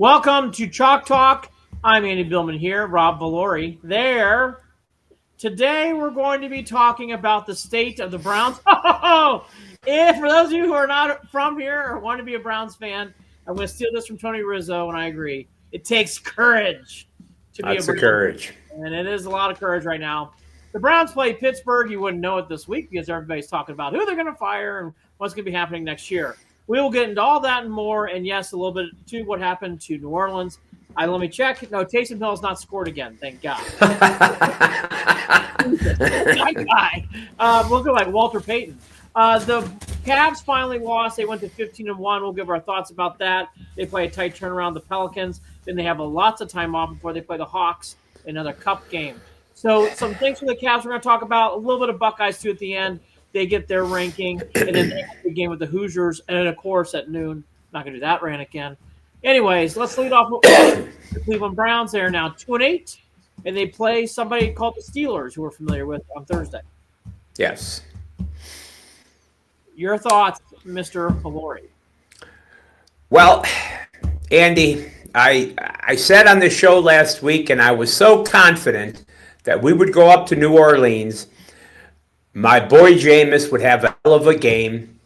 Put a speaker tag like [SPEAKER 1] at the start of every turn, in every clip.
[SPEAKER 1] Welcome to Chalk Talk. I'm Andy Billman here, Rob Valore there. Today we're going to be talking about the state of the Browns. If for those of you who are not from here or want to be a Browns fan, I'm going to steal this from Tony Rizzo, and I agree. It takes courage to be a Browns fan.
[SPEAKER 2] Courage.
[SPEAKER 1] And it is a lot of courage right now. The Browns play Pittsburgh. You wouldn't know it this week because everybody's talking about who they're going to fire and what's going to be happening next year. We will get into all that and more, and yes, a little bit to what happened to New Orleans. Let me check. No, Taysom Hill has not scored again. Thank God. My guy. We'll go like Walter Payton. The Cavs finally lost. They went to 15-1. We'll give our thoughts about that. They play a tight turnaround. The Pelicans. Then they have lots of time off before they play the Hawks. Another cup game. So some things for the Cavs we're going to talk about. A little bit of Buckeyes too at the end. They get their ranking, and then they have the game with the Hoosiers, and then, of course, at noon. Not going to do that rant again. Anyways, let's lead off with the Cleveland Browns. They are now 2-8, and they play somebody called the Steelers, who we're familiar with, on Thursday.
[SPEAKER 2] Yes.
[SPEAKER 1] Your thoughts, Mr. Valore?
[SPEAKER 2] Well, Andy, I said on the show last week, and I was so confident that we would go up to New Orleans. My boy Jameis would have a hell of a game,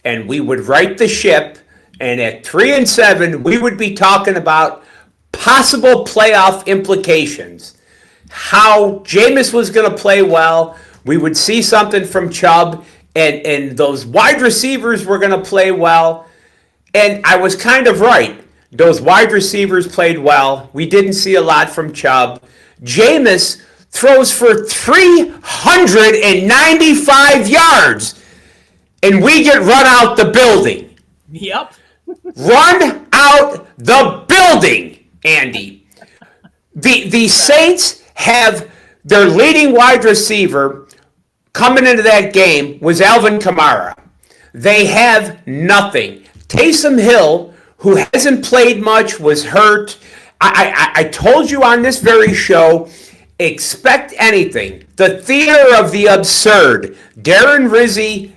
[SPEAKER 2] and we would right the ship. And at 3-7, we would be talking about possible playoff implications. How Jameis was going to play well. We would see something from Chubb, and those wide receivers were going to play well. And I was kind of right. Those wide receivers played well. We didn't see a lot from Chubb. Jameis throws for 395 yards, and we get run out the building.
[SPEAKER 1] Yep.
[SPEAKER 2] Run out the building, Andy. The Saints have their leading wide receiver coming into that game was Alvin Kamara. They have nothing. Taysom Hill, who hasn't played much, was hurt. I told you on this very show, expect anything. The theater of the absurd. Darren Rizzi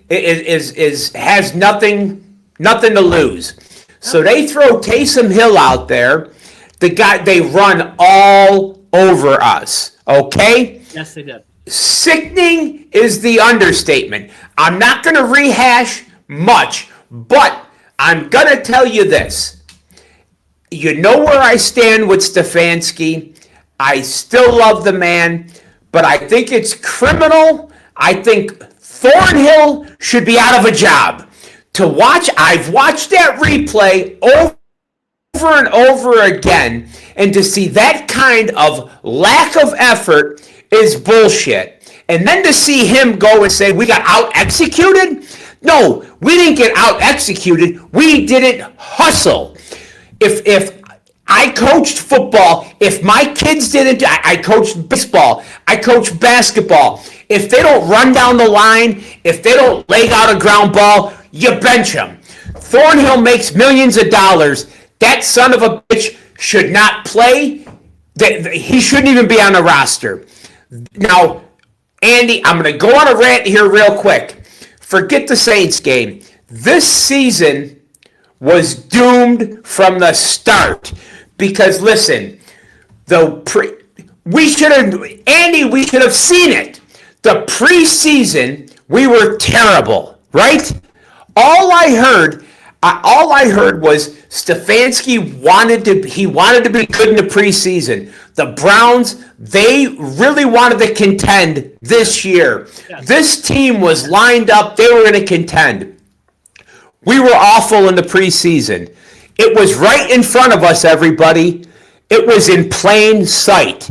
[SPEAKER 2] has nothing to lose. So they throw Taysom Hill out there. They run all over us. Okay?
[SPEAKER 1] Yes, they did.
[SPEAKER 2] Sickening is the understatement. I'm not going to rehash much, but I'm going to tell you this. You know where I stand with Stefanski. I still love the man, but I think it's criminal. I think Thornhill should be out of a job. I've watched that replay over and over again, and to see that kind of lack of effort is bullshit. And then to see him go and say, we got out-executed? No, we didn't get out-executed. We didn't hustle. If I coached football. If my kids didn't, I coached baseball. I coached basketball. If they don't run down the line, if they don't leg out a ground ball, you bench them. Thornhill makes millions of dollars. That son of a bitch should not play. He shouldn't even be on the roster. Now, Andy, I'm going to go on a rant here real quick. Forget the Saints game. This season was doomed from the start. Because listen, we should have seen it. The preseason, we were terrible, right? All I heard was Stefanski wanted to be good in the preseason. The Browns, they really wanted to contend this year. Yes. This team was lined up. They were going to contend. We were awful in the preseason. It was right in front of us, everybody. It was in plain sight.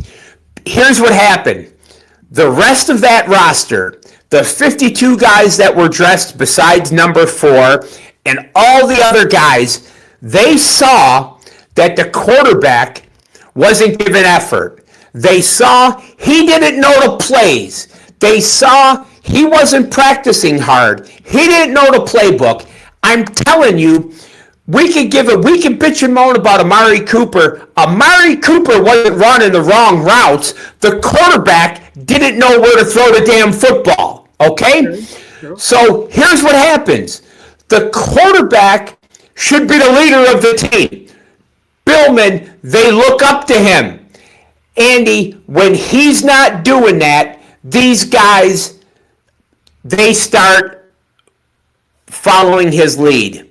[SPEAKER 2] Here's what happened. The rest of that roster, the 52 guys that were dressed besides number 4, and all the other guys, they saw that the quarterback wasn't giving effort. They saw he didn't know the plays. They saw he wasn't practicing hard. He didn't know the playbook. I'm telling you, we can bitch and moan about Amari Cooper. Amari Cooper wasn't running the wrong routes. The quarterback didn't know where to throw the damn football. Okay? Sure. So here's what happens. The quarterback should be the leader of the team. Bill Billman, they look up to him. Andy, when he's not doing that, these guys, they start following his lead.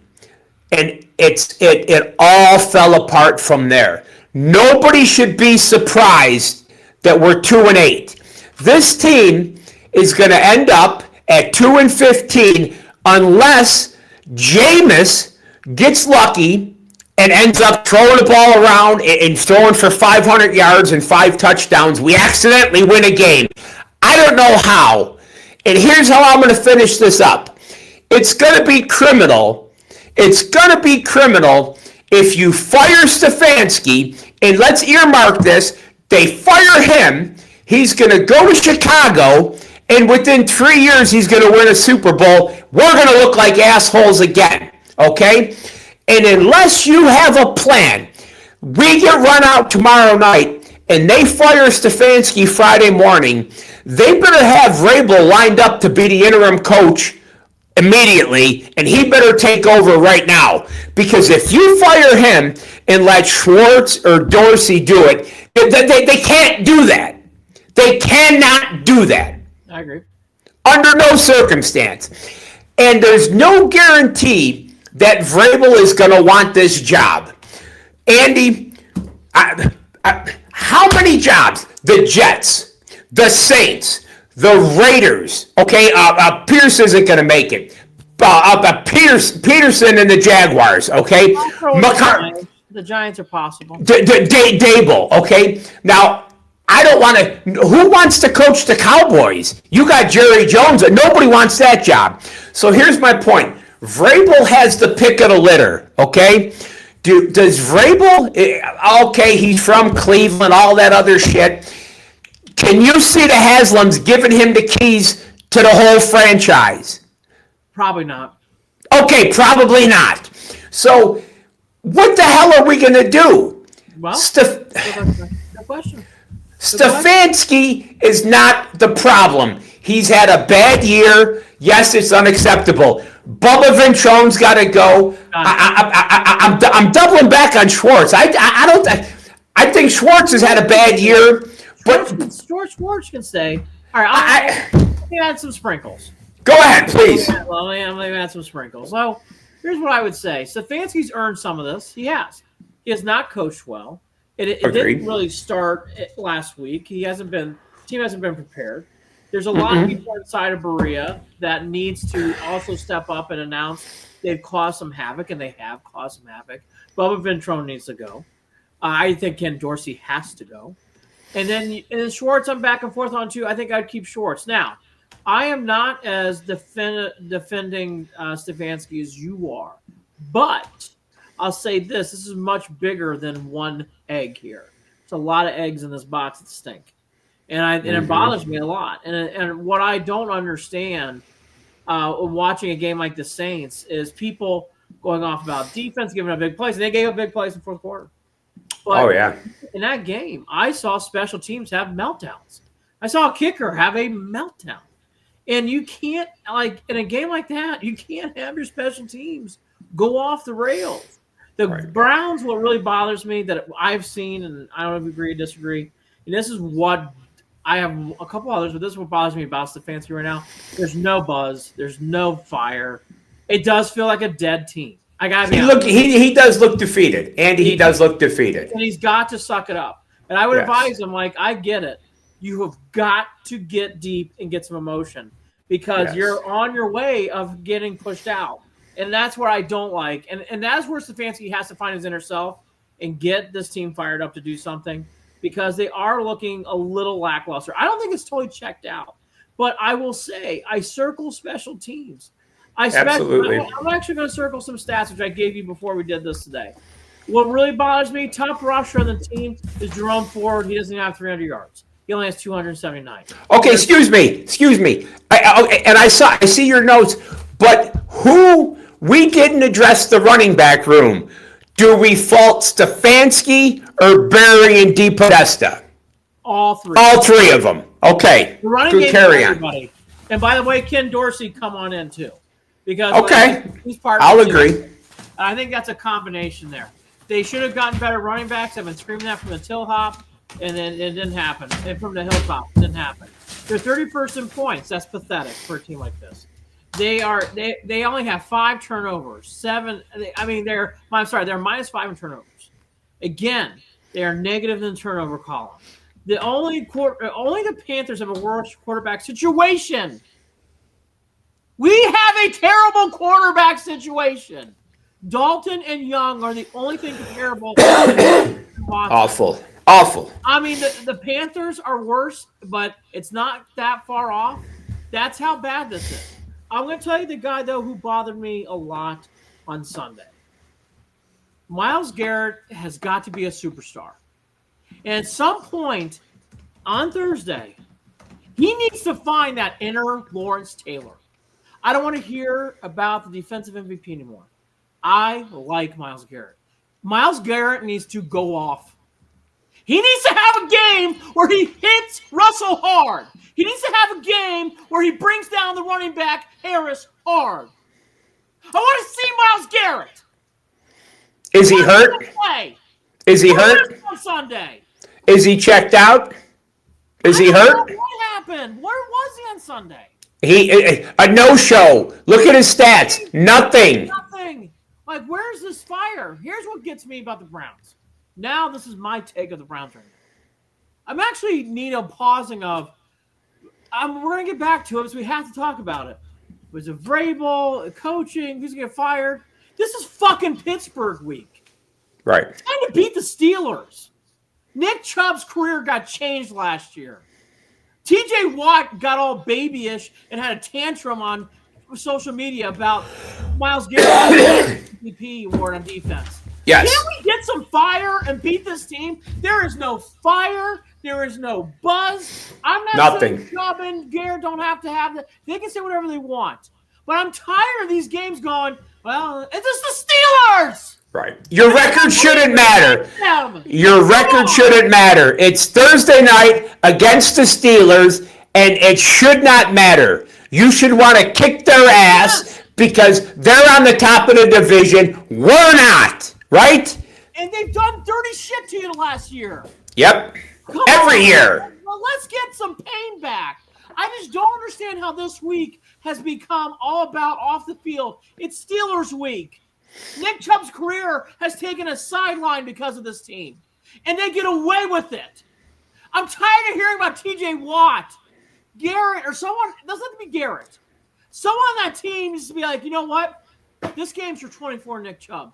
[SPEAKER 2] And it all fell apart from there. Nobody should be surprised that we're 2-8. This team is going to end up at 2-15 unless Jameis gets lucky and ends up throwing the ball around and throwing for 500 yards and 5 touchdowns. We accidentally win a game. I don't know how. And here's how I'm going to finish this up. It's going to be criminal. It's going to be criminal if you fire Stefanski, and let's earmark this, they fire him, he's going to go to Chicago, and within 3 years he's going to win a Super Bowl. We're going to look like assholes again, okay? And unless you have a plan, we get run out tomorrow night, and they fire Stefanski Friday morning, they better have Vrabel lined up to be the interim coach immediately, and he better take over right now. Because if you fire him and let Schwartz or Dorsey do it, they can't do that. They cannot do that.
[SPEAKER 1] I agree.
[SPEAKER 2] Under no circumstance. And there's no guarantee that Vrabel is going to want this job. Andy, how many jobs? The Jets, the Saints, the Raiders. Okay, Pierce isn't going to make it. Peterson and the Jaguars. Okay,
[SPEAKER 1] the Giants are possible.
[SPEAKER 2] Dable. Okay, now I don't want to. Who wants to coach the Cowboys? You got Jerry Jones. Nobody wants that job. So here's my point. Vrabel has the pick of the litter. Okay. Does Vrabel? Okay, he's from Cleveland. All that other shit. Can you see the Haslams giving him the keys to the whole franchise?
[SPEAKER 1] Probably not.
[SPEAKER 2] Okay, probably not. So, what the hell are we going to do?
[SPEAKER 1] Well, good question.
[SPEAKER 2] Stefanski is not the problem. He's had a bad year. Yes, it's unacceptable. Bubba Ventrone's got to go. I'm doubling back on Schwartz. I think Schwartz has had a bad year. But
[SPEAKER 1] Schwartz can stay. All right, let me add some sprinkles.
[SPEAKER 2] Go ahead, please.
[SPEAKER 1] Let me add some sprinkles. So, here's what I would say. Stefanski's earned some of this. He has. He has not coached well. It didn't really start last week. Team hasn't been prepared. There's a lot of people inside of Berea that needs to also step up and announce they've caused some havoc, and they have caused some havoc. Bubba Ventrone needs to go. I think Ken Dorsey has to go. And then Schwartz, I'm back and forth on too. I think I'd keep Schwartz. Now, I am not as defending Stefanski as you are, but I'll say this is much bigger than one egg here. It's a lot of eggs in this box that stink. And it bothers me a lot. And what I don't understand watching a game like the Saints is people going off about defense, giving up big plays. And they gave up big plays in the fourth quarter. But in that game, I saw special teams have meltdowns. I saw a kicker have a meltdown. And you can't, in a game like that, you can't have your special teams go off the rails. The Browns, what really bothers me that I've seen, and I don't know if you agree or disagree, and this is what I have a couple others, but this is what bothers me about Stefanski right now. There's no buzz. There's no fire. It does feel like a dead team. I gotta be honest.
[SPEAKER 2] He does look defeated. Andy, he does look defeated.
[SPEAKER 1] And he's got to suck it up. And I would advise him, I get it. You have got to get deep and get some emotion because you're on your way of getting pushed out. And that's where I don't like. And that's where Stefanski has to find his inner self and get this team fired up to do something because they are looking a little lackluster. I don't think it's totally checked out. But I will say, I circle special teams.
[SPEAKER 2] Absolutely.
[SPEAKER 1] I'm actually going to circle some stats, which I gave you before we did this today. What really bothers me, top rusher on the team is Jerome Ford. He doesn't have 300 yards. He only has 279.
[SPEAKER 2] Okay, excuse me. I see your notes, but we didn't address the running back room. Do we fault Stefanski or Barry and DePodesta?
[SPEAKER 1] All three.
[SPEAKER 2] All three of them. Okay.
[SPEAKER 1] The running game carry on. And by the way, Ken Dorsey, come on in too. Because
[SPEAKER 2] he's part of
[SPEAKER 1] I'll
[SPEAKER 2] agree.
[SPEAKER 1] I think that's a combination there. They should have gotten better running backs. I've been screaming that from the hilltop, and then it didn't happen. And from the hilltop, it didn't happen. They're 31st in points. That's pathetic for a team like this. They only have 5 turnovers. They're -5 in turnovers. Again, they are negative in the turnover column. Only the Panthers have a worse quarterback situation. We have a terrible quarterback situation. Dalton and Young are the only thing comparable.
[SPEAKER 2] Awful.
[SPEAKER 1] I mean, the Panthers are worse, but it's not that far off. That's how bad this is. I'm going to tell you the guy, though, who bothered me a lot on Sunday. Myles Garrett has got to be a superstar. And at some point on Thursday, he needs to find that inner Lawrence Taylor. I don't want to hear about the defensive MVP anymore. I like Myles Garrett. Myles Garrett needs to go off. He needs to have a game where he hits Russell hard. He needs to have a game where he brings down the running back, Harris, hard. I want to see Myles Garrett.
[SPEAKER 2] Is he hurt? Is he hurt?
[SPEAKER 1] On Sunday.
[SPEAKER 2] Is he checked out? Is he hurt?
[SPEAKER 1] What happened? Where was he on Sunday?
[SPEAKER 2] A no-show. Look at his stats. Nothing.
[SPEAKER 1] Like, where's this fire? Here's what gets me about the Browns. Now this is my take of the Browns right now. I'm actually need a pausing of. We're going to get back to it because we have to talk about it. Was it Vrabel, coaching, who's going to get fired? This is fucking Pittsburgh week.
[SPEAKER 2] Right.
[SPEAKER 1] It's time to beat the Steelers. Nick Chubb's career got changed last year. TJ Watt got all babyish and had a tantrum on social media about Myles Garrett's MVP award on defense.
[SPEAKER 2] Yes.
[SPEAKER 1] Can we get some fire and beat this team? There is no fire. There is no buzz. I'm not saying Chubb and Garrett don't have to have that. They can say whatever they want. But I'm tired of these games going, well, it's just the Steelers.
[SPEAKER 2] Right. Your record shouldn't matter. Your record shouldn't matter. It's Thursday night against the Steelers, and it should not matter. You should want to kick their ass because they're on the top of the division. We're not. Right?
[SPEAKER 1] And they've done dirty shit to you last year.
[SPEAKER 2] Yep. Every year.
[SPEAKER 1] Well, let's get some pain back. I just don't understand how this week has become all about off the field. It's Steelers week. Nick Chubb's career has taken a sideline because of this team. And they get away with it. I'm tired of hearing about TJ Watt, Garrett, or someone. It doesn't have to be Garrett. Someone on that team needs to be like, you know what? This game's for 24 Nick Chubb.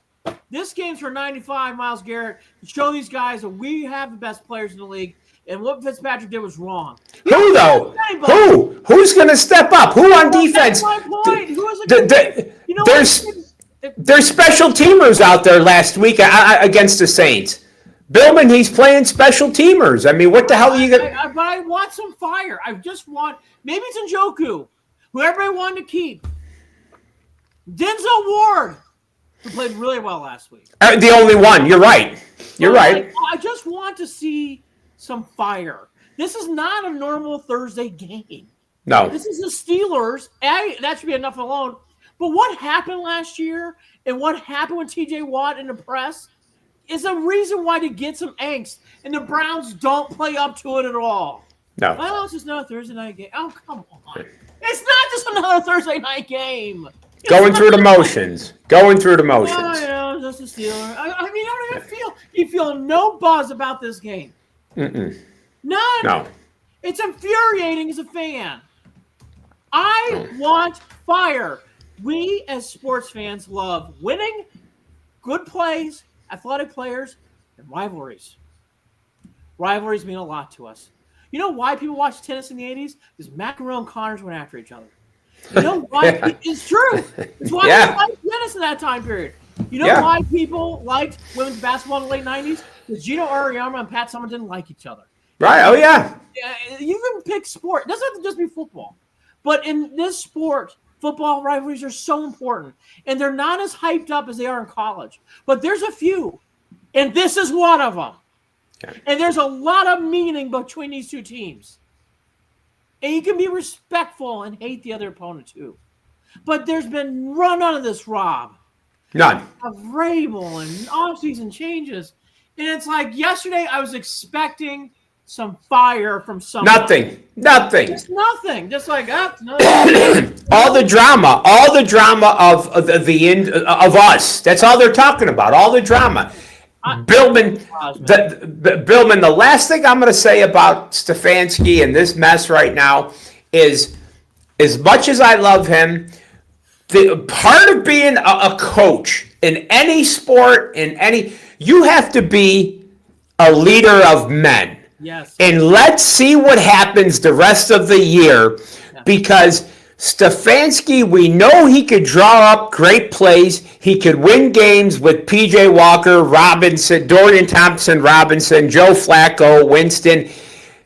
[SPEAKER 1] This game's for 95 Myles Garrett to show these guys that we have the best players in the league, and what Fitzpatrick did was wrong.
[SPEAKER 2] Who, though? Who? Who's going to step up? Who on defense?
[SPEAKER 1] That's my point. Who is
[SPEAKER 2] There's special teamers out there last week against the Saints. Billman, he's playing special teamers. I mean, what the hell are you going to...
[SPEAKER 1] But I want some fire. I just want... Maybe it's Njoku, who everybody wanted to keep. Denzel Ward, who played really well last week.
[SPEAKER 2] The only one. You're right. You're right.
[SPEAKER 1] I just want to see some fire. This is not a normal Thursday game.
[SPEAKER 2] No.
[SPEAKER 1] This is the Steelers. That should be enough alone. But what happened last year and what happened with TJ Watt in the press is a reason why to get some angst. And the Browns don't play up to it at all.
[SPEAKER 2] No.
[SPEAKER 1] Well, it's just another Thursday night game. Oh, come on. It's not just another Thursday night game.
[SPEAKER 2] Going through the motions. Going through the motions.
[SPEAKER 1] Oh, just a Steeler. I mean, you don't even feel – you feel no buzz about this game.
[SPEAKER 2] Mm-mm.
[SPEAKER 1] None.
[SPEAKER 2] No.
[SPEAKER 1] It's infuriating as a fan. I want fire. We as sports fans love winning, good plays, athletic players, and rivalries. Rivalries mean a lot to us. You know why people watched tennis in the 80s? Because McEnroe and Connors went after each other. You know why?
[SPEAKER 2] Yeah.
[SPEAKER 1] It's true. It's why people liked tennis in that time period. You know why people liked women's basketball in the late 90s? Because Gino Auriemma and Pat Summitt didn't like each other.
[SPEAKER 2] Right. Oh, yeah.
[SPEAKER 1] You can pick sport. It doesn't have to just be football. But in this sport, football rivalries are so important. And they're not as hyped up as they are in college. But there's a few. And this is one of them. Okay. And there's a lot of meaning between these two teams. And you can be respectful and hate the other opponent too. But there's been none of this, Rob.
[SPEAKER 2] None.
[SPEAKER 1] Of Vrabel and offseason changes. And it's like yesterday I was expecting some fire from somebody.
[SPEAKER 2] Nothing.
[SPEAKER 1] Just nothing. Just like,
[SPEAKER 2] all the drama of the end of us. That's all they're talking about. All the drama. Billman, Billman. The last thing I'm going to say about Stefanski and this mess right now is, as much as I love him, the part of being a coach in any sport, you have to be a leader of men.
[SPEAKER 1] Yes.
[SPEAKER 2] And let's see what happens the rest of the year, because Stefanski, we know he could draw up great plays. He could win games with P.J. Walker, Robinson, Dorian Thompson-Robinson, Joe Flacco, Winston.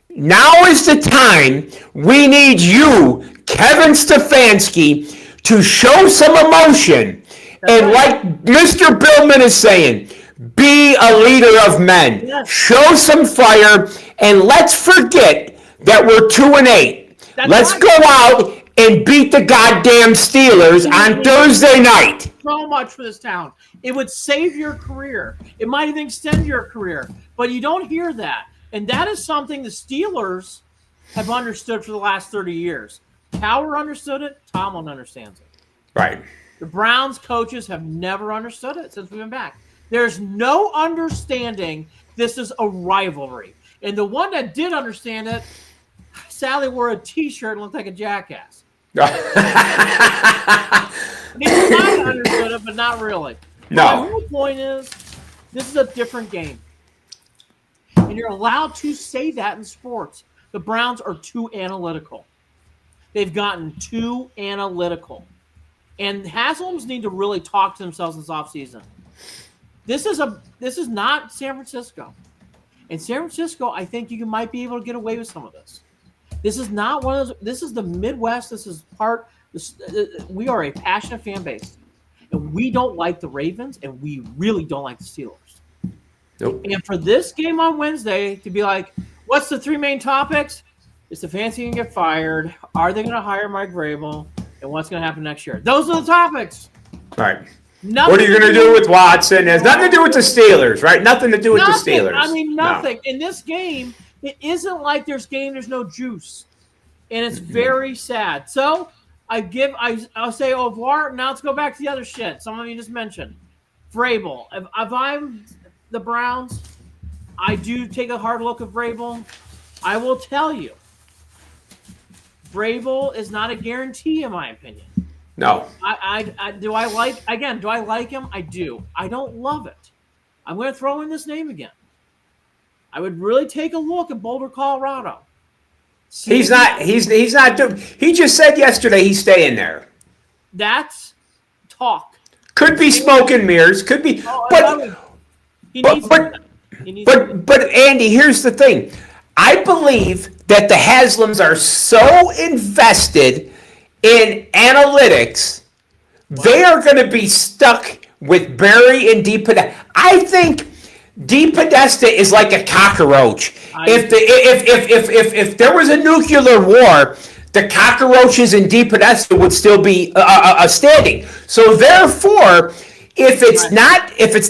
[SPEAKER 2] Now is the time we need you, Kevin Stefanski, to show some emotion. And like Mr. Billman is saying, be a leader of men.
[SPEAKER 1] Yes.
[SPEAKER 2] Show some fire, and let's forget that we're 2-8. Let's go out and beat the goddamn Steelers on Thursday night.
[SPEAKER 1] So much for this town. It would save your career. It might even extend your career. But you don't hear that. And that is something the Steelers have understood for the last 30 years. Cowher understood it. Tomlin understands it.
[SPEAKER 2] Right.
[SPEAKER 1] The Browns coaches have never understood it since we've been back. There's no understanding this is a rivalry. And the one that did understand it, sadly, wore a T-shirt and looked like a jackass. He kind of understood it, but not really.
[SPEAKER 2] No.
[SPEAKER 1] My whole point is, this is a different game. And you're allowed to say that in sports. The Browns are too analytical. They've gotten too analytical. And Haslam's need to really talk to themselves this offseason. This is not San Francisco. In San Francisco, I think you might be able to get away with some of this. This is not one of those. This is the Midwest. This is we are a passionate fan base. And we don't like the Ravens, and we really don't like the Steelers.
[SPEAKER 2] Nope.
[SPEAKER 1] And for this game on Wednesday to be like, what's the three main topics? Is Stefanski going to get fired? Are they going to hire Mike Vrabel? And what's going to happen next year? Those are the topics.
[SPEAKER 2] All right.
[SPEAKER 1] Nothing
[SPEAKER 2] what are you going to do with Watson? It has nothing to do with the Steelers, right? Nothing to do with the Steelers.
[SPEAKER 1] I mean, nothing. No. In this game, it isn't like there's no juice. And it's very sad. So I'll say au revoir. Now let's go back to the other shit. Some of you just mentioned. Vrabel. If I'm the Browns, I do take a hard look at Vrabel. I will tell you, Vrabel is not a guarantee, in my opinion.
[SPEAKER 2] No.
[SPEAKER 1] Do I like him? I do. I don't love it. I'm going to throw in this name again. I would really take a look at Boulder, Colorado.
[SPEAKER 2] He's not doing. He just said yesterday he's staying there.
[SPEAKER 1] That's talk.
[SPEAKER 2] Could be smoke and mirrors. Could be. But Andy, here's the thing. I believe that the Haslams are so invested in analytics, they are going to be stuck with Barry and DePodesta. I think DePodesta is like a cockroach. If there was a nuclear war, the cockroaches in DePodesta would still be standing. So therefore, if it's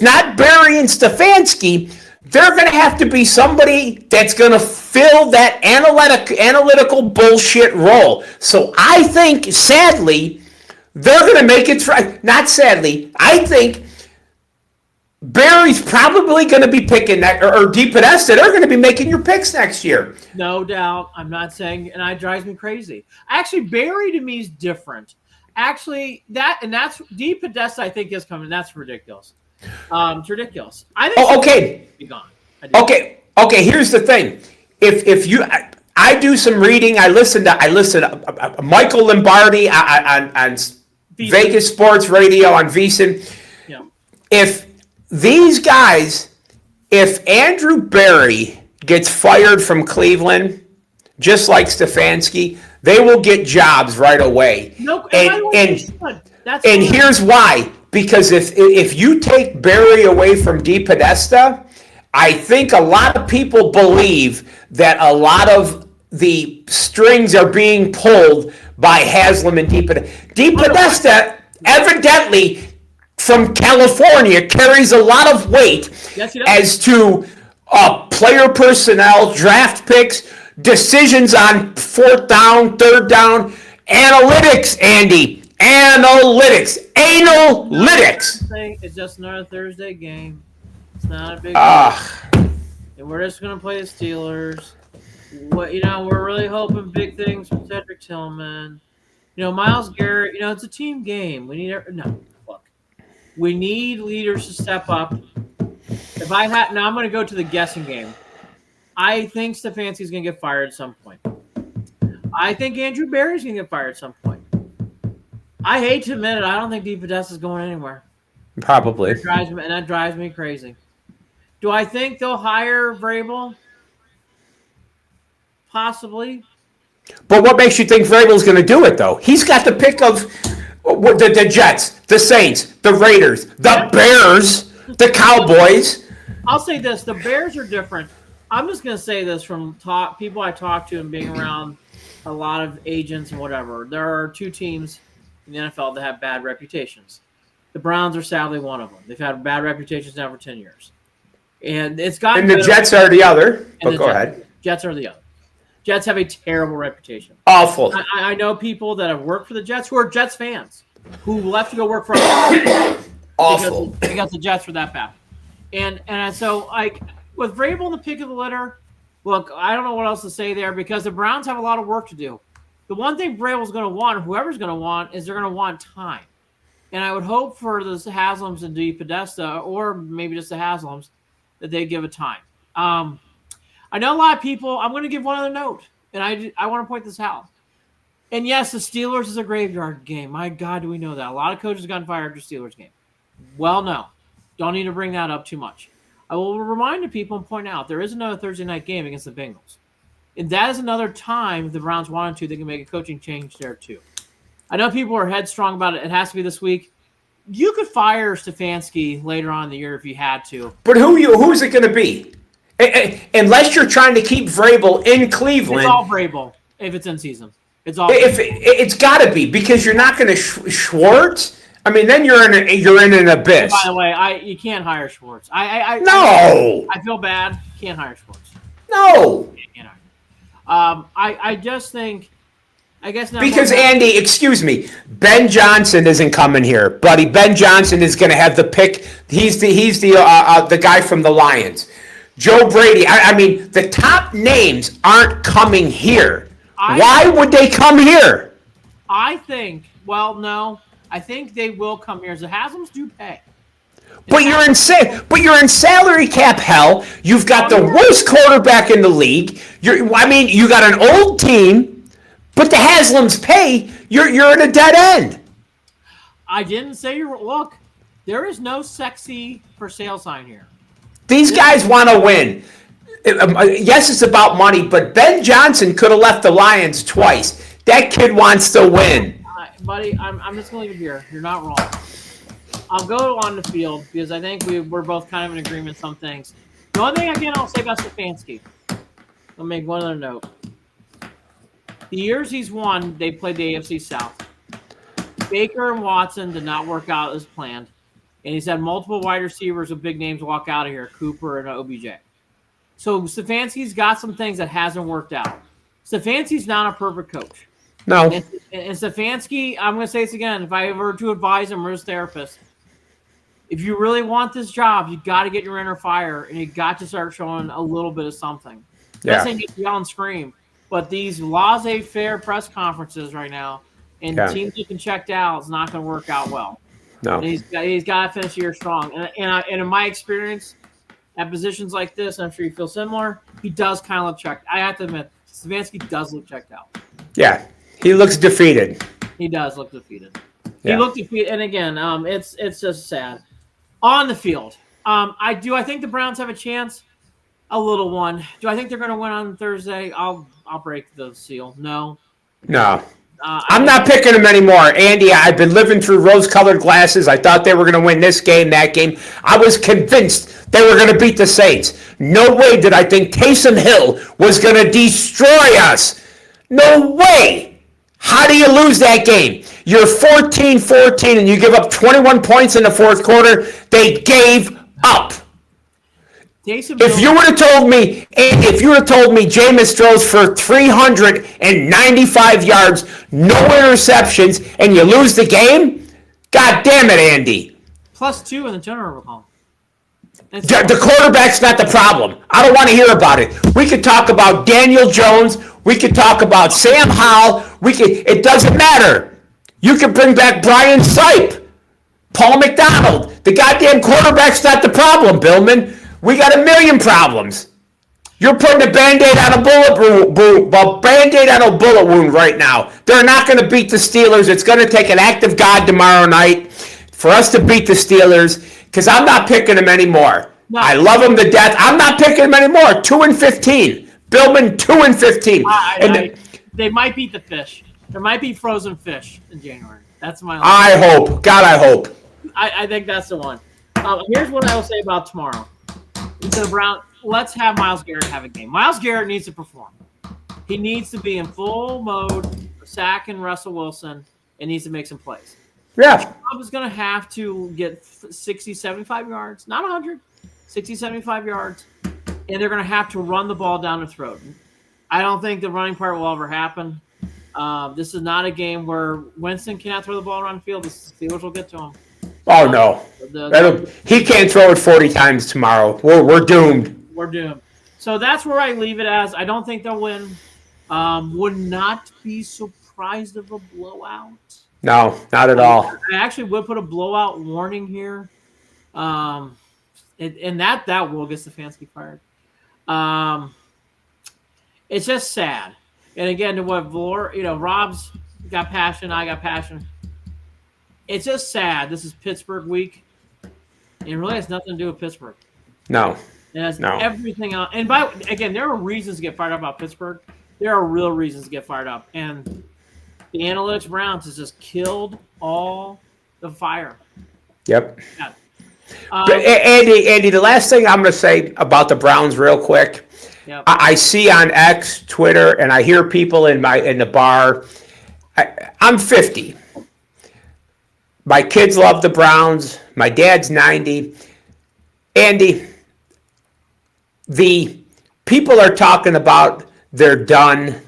[SPEAKER 2] not Barry and Stefanski, they're going to have to be somebody that's going to fill that analytical bullshit role. So I think, sadly, they're going to make it through. Not sadly. I think Barry's probably going to be picking that, or DePodesta, they're going to be making your picks next year.
[SPEAKER 1] No doubt. I'm not saying, and it drives me crazy. Actually, Barry to me is different. Actually, that's DePodesta, I think, is coming. That's ridiculous. It's ridiculous. I think
[SPEAKER 2] okay.
[SPEAKER 1] Be gone.
[SPEAKER 2] Okay. Here's the thing. I do some reading. I listen to Michael Lombardi on Vegas Sports Radio on VSiN.
[SPEAKER 1] Yeah.
[SPEAKER 2] If Andrew Barry gets fired from Cleveland, just like Stefanski, they will get jobs right away.
[SPEAKER 1] No,
[SPEAKER 2] and here's why. Because if you take Barry away from DePodesta, I think a lot of people believe that a lot of the strings are being pulled by Haslam and DePodesta. DePodesta evidently from California carries a lot of weight as to player personnel, draft picks, decisions on fourth down, third down, analytics, Andy. Analytics.
[SPEAKER 1] It's just another Thursday game. It's not a big deal. And we're just going to play the Steelers. We're really hoping big things from Cedric Tillman. Myles Garrett, it's a team game. We need leaders to step up. Now I'm going to go to the guessing game. I think Stefanski's going to get fired at some point. I think Andrew Berry's going to get fired at some point. I hate to admit it. I don't think DePodesta's going anywhere.
[SPEAKER 2] Probably.
[SPEAKER 1] That drives me crazy. Do I think they'll hire Vrabel? Possibly.
[SPEAKER 2] But what makes you think Vrabel's going to do it, though? He's got the pick of the Jets, the Saints, the Raiders, the Bears, the Cowboys.
[SPEAKER 1] I'll say this. The Bears are different. I'm just going to say this from people I talk to and being around a lot of agents and whatever. There are two teams in the NFL that have bad reputations. The Browns are sadly one of them. They've had bad reputations now for 10 years. And it's gotten
[SPEAKER 2] And the Jets are the other. But go ahead.
[SPEAKER 1] Jets are the other. Jets have a terrible reputation.
[SPEAKER 2] Awful.
[SPEAKER 1] I know people that have worked for the Jets who are Jets fans who left to go work for us.
[SPEAKER 2] Awful.
[SPEAKER 1] Because the Jets were that bad. And so, with Vrabel in the pick of the litter, look, I don't know what else to say there because the Browns have a lot of work to do. The one thing Vrabel's going to want, or whoever's going to want, is they're going to want time. And I would hope for the Haslams and DePodesta, or maybe just the Haslams, that they give it time. I know a lot of people. I'm going to give one other note, and I want to point this out. And yes, the Steelers is a graveyard game. My God, do we know that? A lot of coaches have gotten fired after Steelers game. Well, no. Don't need to bring that up too much. I will remind the people and point out there is another Thursday night game against the Bengals. And that is another time if the Browns wanted to, they can make a coaching change there too. I know people are headstrong about it. It has to be this week. You could fire Stefanski later on in the year if you had to.
[SPEAKER 2] But who's it going to be? Unless you're trying to keep Vrabel in Cleveland.
[SPEAKER 1] It's all Vrabel if it's in season. It's all.
[SPEAKER 2] It's got to be because you're not going to Schwartz. I mean, then you're in an abyss.
[SPEAKER 1] By the way, you can't hire Schwartz.
[SPEAKER 2] No.
[SPEAKER 1] I feel bad. Can't hire Schwartz.
[SPEAKER 2] No.
[SPEAKER 1] Can't hire. I just think. I guess now
[SPEAKER 2] because Andy, excuse me, Ben Johnson isn't coming here, buddy. Ben Johnson is going to have the pick. He's the guy from the Lions. Joe Brady. I mean, the top names aren't coming here. Why would they come here?
[SPEAKER 1] I think. Well, no. I think they will come here. The Haslams do pay.
[SPEAKER 2] But you're in salary cap hell. You've got the worst quarterback in the league. You got an old team, but the Haslams pay. You're at a dead end.
[SPEAKER 1] I didn't say you were. Look, there is no sexy for sale sign here.
[SPEAKER 2] These guys want to win. Yes, it's about money, but Ben Johnson could have left the Lions twice. That kid wants to win.
[SPEAKER 1] Buddy, I'm just going to leave it here. You're not wrong. I'll go on the field because I think we're both kind of in agreement on some things. The only thing, again, I'll say about Stefanski, I'll make one other note. The years he's won, they played the AFC South. Baker and Watson did not work out as planned, and he's had multiple wide receivers with big names walk out of here, Cooper and OBJ. So Stefanski's got some things that hasn't worked out. Stefanski's not a perfect coach.
[SPEAKER 2] No.
[SPEAKER 1] And Stefanski, I'm going to say this again, if I ever to advise him or his therapist, if you really want this job, you got to get your inner fire, and you got to start showing a little bit of something.
[SPEAKER 2] Yeah.
[SPEAKER 1] Not saying you yell and scream, but these laissez-faire press conferences right now, and teams looking checked out, is not going to work out well.
[SPEAKER 2] No.
[SPEAKER 1] And he's got to finish the year strong. And in my experience, at positions like this, I'm sure you feel similar, he does kind of look checked. I have to admit, Stefanski does look checked out.
[SPEAKER 2] Yeah. He looks defeated.
[SPEAKER 1] He does look defeated.
[SPEAKER 2] Yeah.
[SPEAKER 1] He looked defeated, and again, it's just sad. On the field, I think the Browns have a chance. A little one. Do I think they're going to win on Thursday? I'll break the seal. No. I'm not picking them anymore,
[SPEAKER 2] Andy. I've been living through rose-colored glasses. I thought they were going to win this game, that game. I was convinced they were going to beat the Saints. No way did I think Taysom Hill was going to destroy us. No way. How do you lose that game? You're 14-14 and you give up 21 points in the fourth quarter. They gave up. If you would have told me, Jameis throws for 395 yards, no interceptions, and you lose the game, God damn it, Andy.
[SPEAKER 1] +2 in the turnover column.
[SPEAKER 2] The quarterback's not the problem. I don't want to hear about it. We could talk about Daniel Jones. We could talk about Sam Howell. It doesn't matter. You could bring back Brian Sipe, Paul McDonald. The goddamn quarterback's not the problem, Billman. We got a million problems. You're putting a Band-Aid on a bullet wound right now. They're not going to beat the Steelers. It's going to take an act of God tomorrow night for us to beat the Steelers, because I'm not picking them anymore. No. I love them to death. I'm not picking them anymore. 2-15. Billman, 2-15.
[SPEAKER 1] They might beat the fish. There might be frozen fish in January. That's my.
[SPEAKER 2] I hope. God, I hope.
[SPEAKER 1] I think that's the one. Here's what I will say about tomorrow. Instead of Brown, let's have Myles Garrett have a game. Myles Garrett needs to perform. He needs to be in full mode, sacking Russell Wilson, and needs to make some plays.
[SPEAKER 2] Yeah.
[SPEAKER 1] Rob is going to have to get 60, 75 yards, not 100, 60, 75 yards, and they're going to have to run the ball down the throat. I don't think the running part will ever happen. This is not a game where Winston cannot throw the ball around the field. The Steelers will get to him.
[SPEAKER 2] Oh, no. He can't throw it 40 times tomorrow. We're doomed.
[SPEAKER 1] We're doomed. So that's where I leave it as. I don't think they'll win. Would not be surprised of a blowout.
[SPEAKER 2] No, not at all.
[SPEAKER 1] I actually would put a blowout warning here. And that will get Stefanski fired. It's just sad. And again, to what Valore, Rob's got passion, I got passion. It's just sad. This is Pittsburgh week. It really has nothing to do with Pittsburgh.
[SPEAKER 2] No.
[SPEAKER 1] It has everything else. And again, there are reasons to get fired up about Pittsburgh. There are real reasons to get fired up. And the analytics Browns has just killed all the fire.
[SPEAKER 2] Yep. Yeah. Andy, the last thing I'm going to say about the Browns real quick. Yep. I see on X, Twitter, and I hear people in the bar. I'm 50. My kids love the Browns. My dad's 90. Andy, the people are talking about they're done.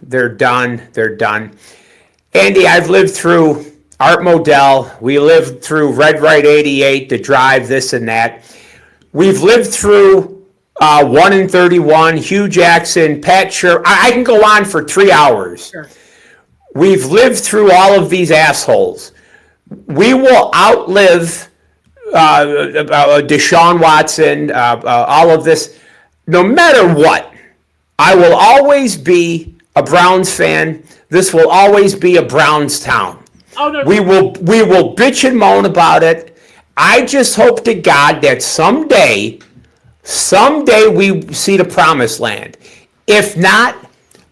[SPEAKER 2] Andy, I've lived through Art Modell. We lived through Red Right 88, the drive, this and that. We've lived through 1-31, Hugh Jackson, Pat Shermer. I can go on for 3 hours. Sure. We've lived through all of these assholes. We will outlive Deshaun Watson, all of this. No matter what, I will always be a Browns fan. This will always be a Browns town. Oh, no. We will bitch and moan about it. I just hope to God that someday we see the promised land. If not,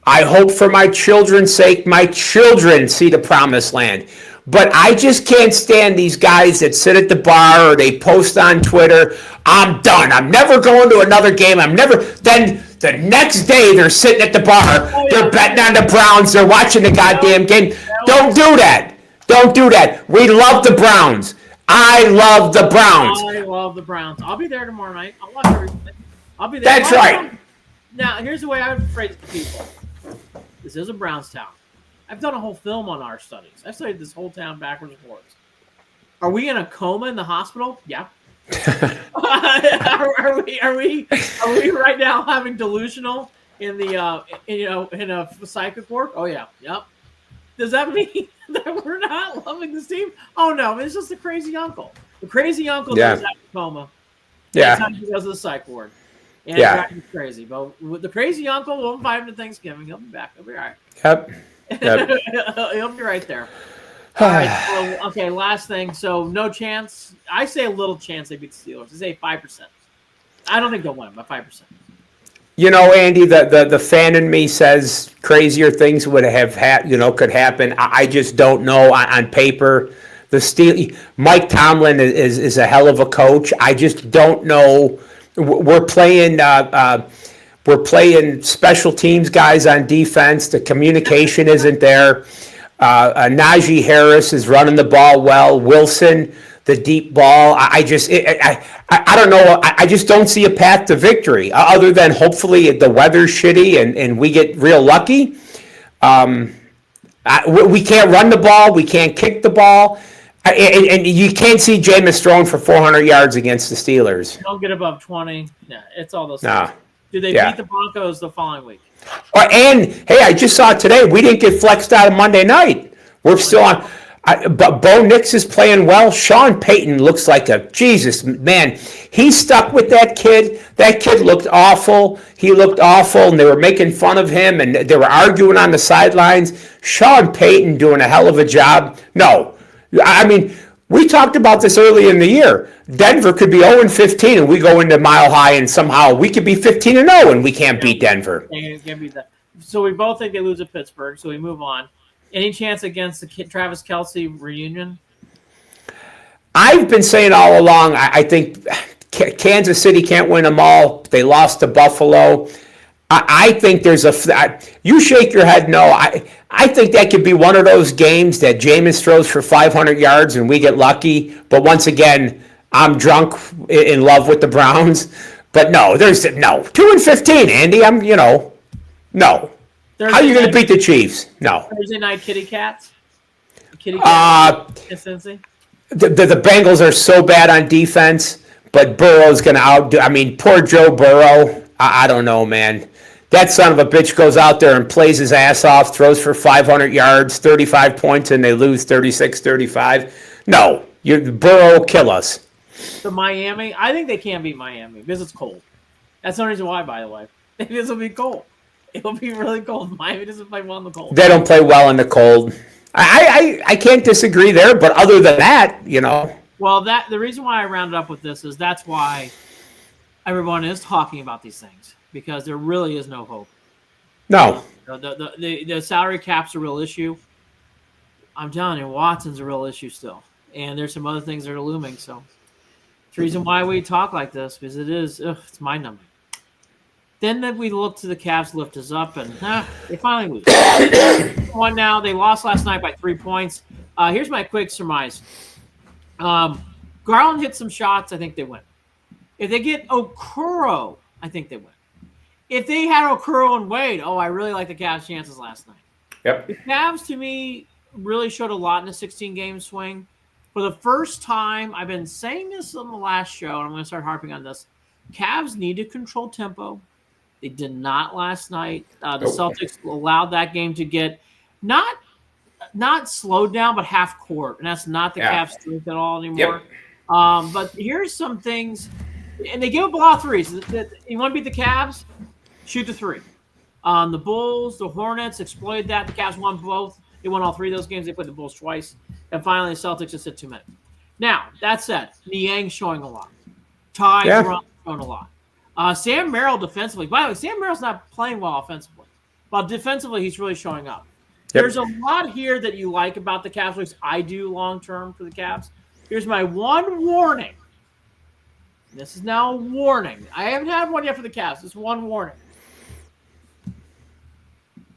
[SPEAKER 2] I hope for my children's sake, my children see the promised land. But I just can't stand these guys that sit at the bar or they post on Twitter, I'm done. I'm never going to another game. Then the next day they're sitting at the bar. They're betting on the Browns. They're watching the goddamn game. Don't do that. Don't do that. We love the Browns. I love the Browns.
[SPEAKER 1] I love the Browns. I'll be there tomorrow night. I'll watch everything. I'll be there.
[SPEAKER 2] That's right.
[SPEAKER 1] Now, here's the way I would phrase it to people. This is a Browns town. I've done a whole film on our studies. I studied this whole town backwards and forwards. Are we in a coma in the hospital? Yeah. are we right now having delusional in the in a psychic ward? Oh yeah. Yep. Does that mean that we're not loving this team? Oh no, it's just the crazy uncle. The crazy uncle does have a coma.
[SPEAKER 2] Yeah.
[SPEAKER 1] He goes to the psych ward. And it's crazy. But with the crazy uncle, we'll invite him to Thanksgiving. He'll be back. He'll be all right.
[SPEAKER 2] Yep.
[SPEAKER 1] He'll be right there. All right. Well, okay, last thing. So no chance. I say a little chance they beat the Steelers. I say 5%. I don't think they'll win by 5%.
[SPEAKER 2] You know, Andy, the fan in me says crazier things could happen. I just don't know on paper. Mike Tomlin is a hell of a coach. I just don't know. We're playing special teams guys on defense. The communication isn't there. Najee Harris is running the ball well. Wilson, the deep ball. I don't know. I just don't see a path to victory other than hopefully the weather's shitty and we get real lucky. We can't run the ball. We can't kick the ball. And you can't see Jameis throwing for 400 yards against the Steelers.
[SPEAKER 1] Don't get above 20. Yeah, it's all those
[SPEAKER 2] Nah.
[SPEAKER 1] things. Do they beat the Broncos the following week?
[SPEAKER 2] And, hey, I just saw today, we didn't get flexed out of Monday night. We're still on. But Bo Nix is playing well. Sean Payton looks like Jesus, man. He stuck with that kid. That kid looked awful. He looked awful, and they were making fun of him, and they were arguing on the sidelines. Sean Payton doing a hell of a job. No. I mean, we talked about this early in the year. Denver could be 0-15, and we go into Mile High, and somehow we could be 15-0, and we can't beat Denver.
[SPEAKER 1] Can't beat that. So we both think they lose at Pittsburgh, so we move on. Any chance against the Travis Kelce reunion?
[SPEAKER 2] I've been saying all along, I think Kansas City can't win them all. They lost to Buffalo. I think there's you shake your head no. I think that could be one of those games that Jameis throws for 500 yards and we get lucky. But once again, I'm drunk in love with the Browns. But no, there's no 2-15, Andy. No. Thursday How are you going to beat the Chiefs? No.
[SPEAKER 1] Thursday night kitty cats? Kitty cats? The
[SPEAKER 2] Bengals are so bad on defense, but Burrow's going to outdo. I mean, poor Joe Burrow. I don't know, man. That son of a bitch goes out there and plays his ass off, throws for 500 yards, 35 points, and they lose 36-35. No, Burrow will kill us.
[SPEAKER 1] So Miami, I think they can beat Miami because it's cold. That's the only reason why, by the way. This will be cold. It'll be really cold. Miami doesn't play well in the cold.
[SPEAKER 2] They don't play well in the cold. I can't disagree there, but other than that,
[SPEAKER 1] Well, the reason why I rounded up with this is that's why everyone is talking about these things because there really is no hope.
[SPEAKER 2] No.
[SPEAKER 1] The salary cap's a real issue. I'm telling you, Watson's a real issue still, and there's some other things that are looming. So it's the reason why we talk like this because it's mind-numbing. Then we look to the Cavs lift us up, and they finally lose. One now. They lost last night by 3 points. Here's my quick surmise. Garland hit some shots. I think they win. If they get Okoro, I think they win. If they had Okoro and Wade, I really like the Cavs' chances last night.
[SPEAKER 2] Yep.
[SPEAKER 1] The Cavs, to me, really showed a lot in a 16-game swing. For the first time, I've been saying this on the last show, and I'm going to start harping on this. Cavs need to control tempo. They did not last night. The Celtics allowed that game to get not slowed down, but half court, and that's not the Cavs' strength at all anymore. Yep. But here's some things, and they give up a lot of threes. You want to beat the Cavs? Shoot the three. The Bulls, the Hornets exploited that. The Cavs won both. They won all three of those games. They played the Bulls twice. And finally, the Celtics just hit 2 minutes. Now, that said, Niang's showing a lot. Ty Jerome showing a lot. Sam Merrill defensively. By the way, Sam Merrill's not playing well offensively. But defensively, he's really showing up. Yep. There's a lot here that you like about the Cavs, which I do long-term for the Cavs. Here's my one warning. This is now a warning. I haven't had one yet for the Cavs. This is one warning.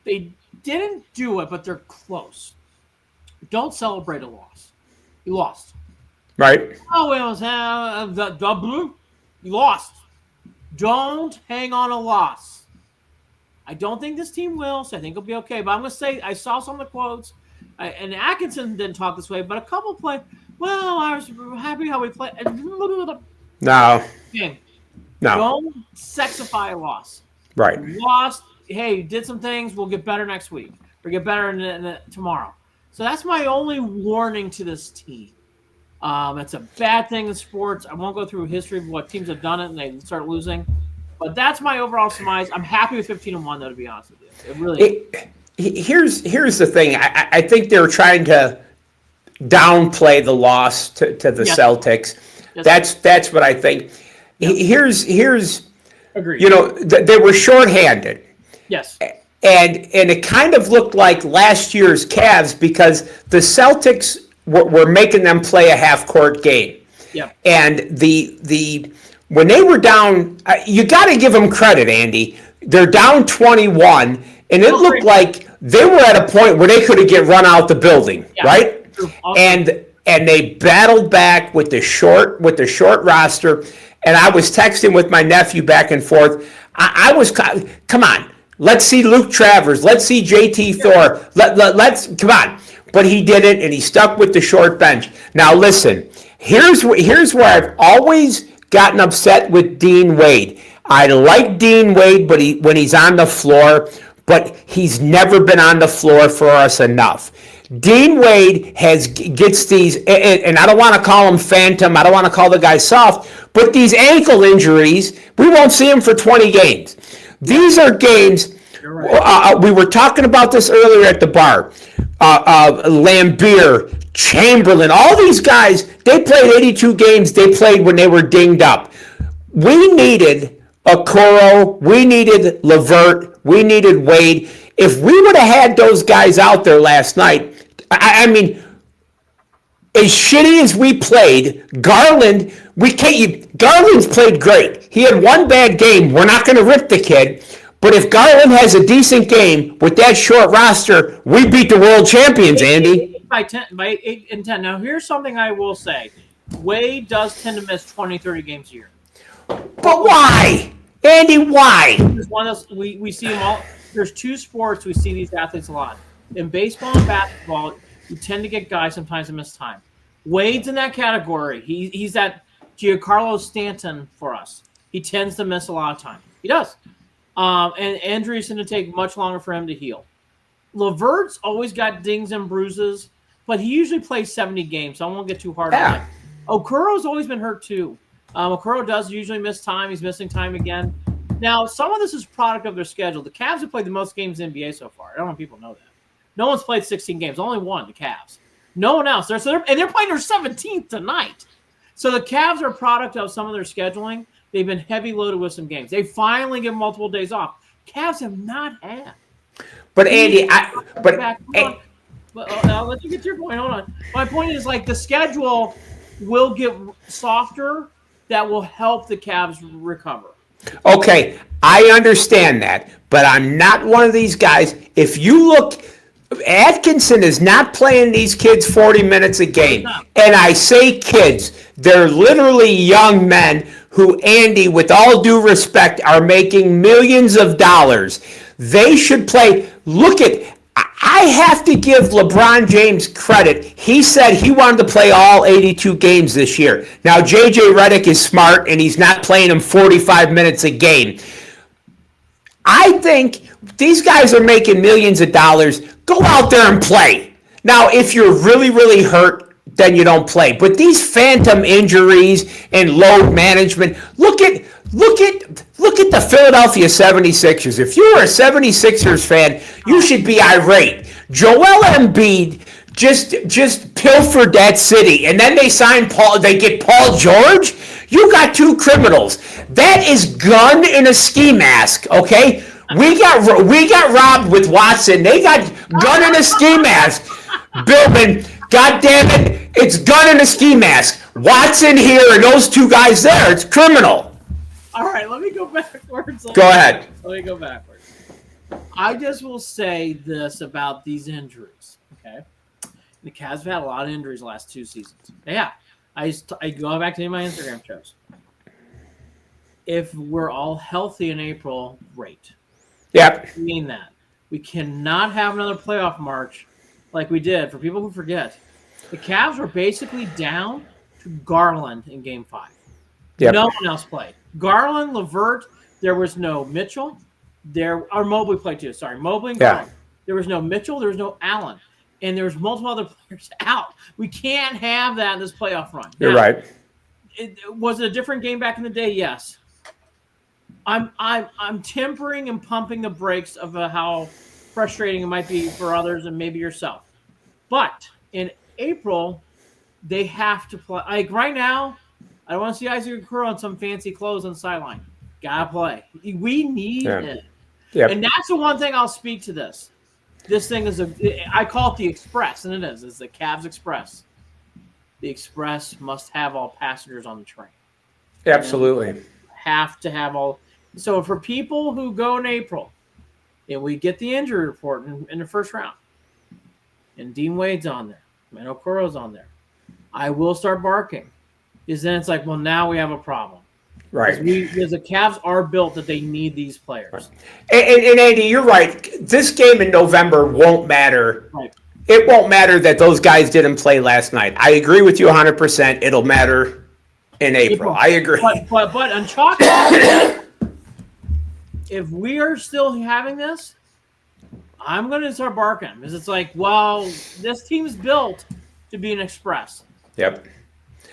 [SPEAKER 1] They didn't do it, but they're close. Don't celebrate a loss. You lost.
[SPEAKER 2] Right.
[SPEAKER 1] Oh, it was the you lost. Don't hang on a loss. I don't think this team will, so I think it'll be okay. But I'm going to say I saw some of the quotes, and Atkinson didn't talk this way, but a couple played, I was happy how we played.
[SPEAKER 2] No.
[SPEAKER 1] Again,
[SPEAKER 2] no.
[SPEAKER 1] Don't sexify a loss.
[SPEAKER 2] Right.
[SPEAKER 1] You lost. Hey, did some things. We'll get better next week. Or get better tomorrow. So that's my only warning to this team. It's a bad thing in sports. I won't go through history of what teams have done it and they start losing. But that's my overall surmise. I'm happy with 15-1, though, to be honest with you. It really is. Here's the thing. I think they're trying to downplay the loss to the Celtics.
[SPEAKER 2] Yes. That's what I think. Yep. Here's
[SPEAKER 1] agreed.
[SPEAKER 2] They were shorthanded.
[SPEAKER 1] Yes.
[SPEAKER 2] And it kind of looked like last year's Cavs because the Celtics were making them play a half-court game.
[SPEAKER 1] Yep.
[SPEAKER 2] And when they were down, you got to give them credit, Andy. They're down 21, and it looked like they were at a point where they could have get run out the building, right? And they battled back with the short roster. And I was texting with my nephew back and forth. I was, come on, let's see Luke Travers, let's see JT Thor, let's come on. But he didn't, and he stuck with the short bench. Now listen, here's where I've always gotten upset with Dean Wade. I like Dean Wade, but when he's on the floor, but he's never been on the floor for us enough. Dean Wade gets these, and I don't want to call him phantom. I don't want to call the guy soft, but these ankle injuries, we won't see him for 20 games. These are games. Right. We were talking about this earlier at the bar. Lambeer, Chamberlain, all these guys, they played 82 games. They played when they were dinged up. We needed Okoro. We needed Levert. We needed Wade. If we would have had those guys out there last night, I mean, as shitty as we played, Garland's played great. He had one bad game. We're not going to rip the kid. But if Garland has a decent game with that short roster, we beat the world champions, Andy.
[SPEAKER 1] By 8 and 10. Now, here's something I will say. Wade does tend to miss 20, 30 games a year.
[SPEAKER 2] But why? Andy, why?
[SPEAKER 1] We see them all. There's two sports we see these athletes a lot. In baseball and basketball, you tend to get guys sometimes that miss time. Wade's in that category. He's that Giancarlo Stanton for us. He tends to miss a lot of time. He does. And injuries tend to take much longer for him to heal. Levert's always got dings and bruises, but he usually plays 70 games, so I won't get too hard on him. Okuro's always been hurt too. Okoro does usually miss time. He's missing time again. Now, some of this is product of their schedule. The Cavs have played the most games in the NBA so far. I don't know if people know that. No one's played 16 games. Only one, the Cavs. No one else. They're playing their 17th tonight. So the Cavs are a product of some of their scheduling. They've been heavy loaded with some games. They finally get multiple days off. Cavs have not had.
[SPEAKER 2] But Andy,
[SPEAKER 1] I'll let you get to your point. Hold on. My point is, like, the schedule will get softer. That will help the Cavs recover.
[SPEAKER 2] Okay, I understand that, but I'm not one of these guys. If you look, Atkinson is not playing these kids 40 minutes a game. And I say kids, they're literally young men who, Andy, with all due respect, are making millions of dollars. They should play. I have to give LeBron James credit. He said he wanted to play all 82 games this year. Now, J.J. Redick is smart, and he's not playing them 45 minutes a game. I think these guys are making millions of dollars. Go out there and play. Now, if you're really, really hurt, then you don't play. But these phantom injuries and load management, look at the Philadelphia 76ers. If you're a 76ers fan, you should be irate. Joel Embiid just pilfered that city, and then they get Paul George. You got two criminals. That is gun in a ski mask, okay? We got robbed with Watson. They got gun in a ski mask. Billman, God damn it, it's gun in a ski mask. Watson here and those two guys there, it's criminal.
[SPEAKER 1] All right, let me go backwards.
[SPEAKER 2] Go ahead.
[SPEAKER 1] Let me go backwards. I just will say this about these injuries, okay? The Cavs have had a lot of injuries the last 2 seasons. Yeah. I go back to my Instagram shows. If we're all healthy in April, great.
[SPEAKER 2] Yep.
[SPEAKER 1] I mean that. We cannot have another playoff march like we did. For people who forget, the Cavs were basically down to Garland in Game 5. Yep. No one else played. Garland, Levert, there was no Mitchell. Or Mobley played too. Sorry, Mobley and Garland. There was no Mitchell. There was no Allen. And there was multiple other players out. We can't have that in this playoff run.
[SPEAKER 2] You're right.
[SPEAKER 1] Was it a different game back in the day? Yes. I'm tempering and pumping the brakes of how frustrating it might be for others and maybe yourself. But in April, they have to play. Like right now, I don't want to see Isaac Okoro in some fancy clothes on the sideline. Gotta play. We need it. Yep. And that's the one thing I'll speak to this. This thing is I call it the Express, and it is. It's the Cavs Express. The Express must have all passengers on the train.
[SPEAKER 2] Absolutely.
[SPEAKER 1] Have to have all. So for people who go in April, and we get the injury report in the first round, and Dean Wade's on there, and Okoro's on there, I will start barking. Because then it's like, well, now we have a problem.
[SPEAKER 2] Right.
[SPEAKER 1] Because the Cavs are built that they need these players.
[SPEAKER 2] And Andy, you're right. This game in November won't matter.
[SPEAKER 1] Right.
[SPEAKER 2] It won't matter that those guys didn't play last night. I agree with you 100%. It'll matter in April. I agree.
[SPEAKER 1] But on chalk, if we are still having this, I'm going to start barking. Because it's like, well, this team's built to be an express.
[SPEAKER 2] Yep.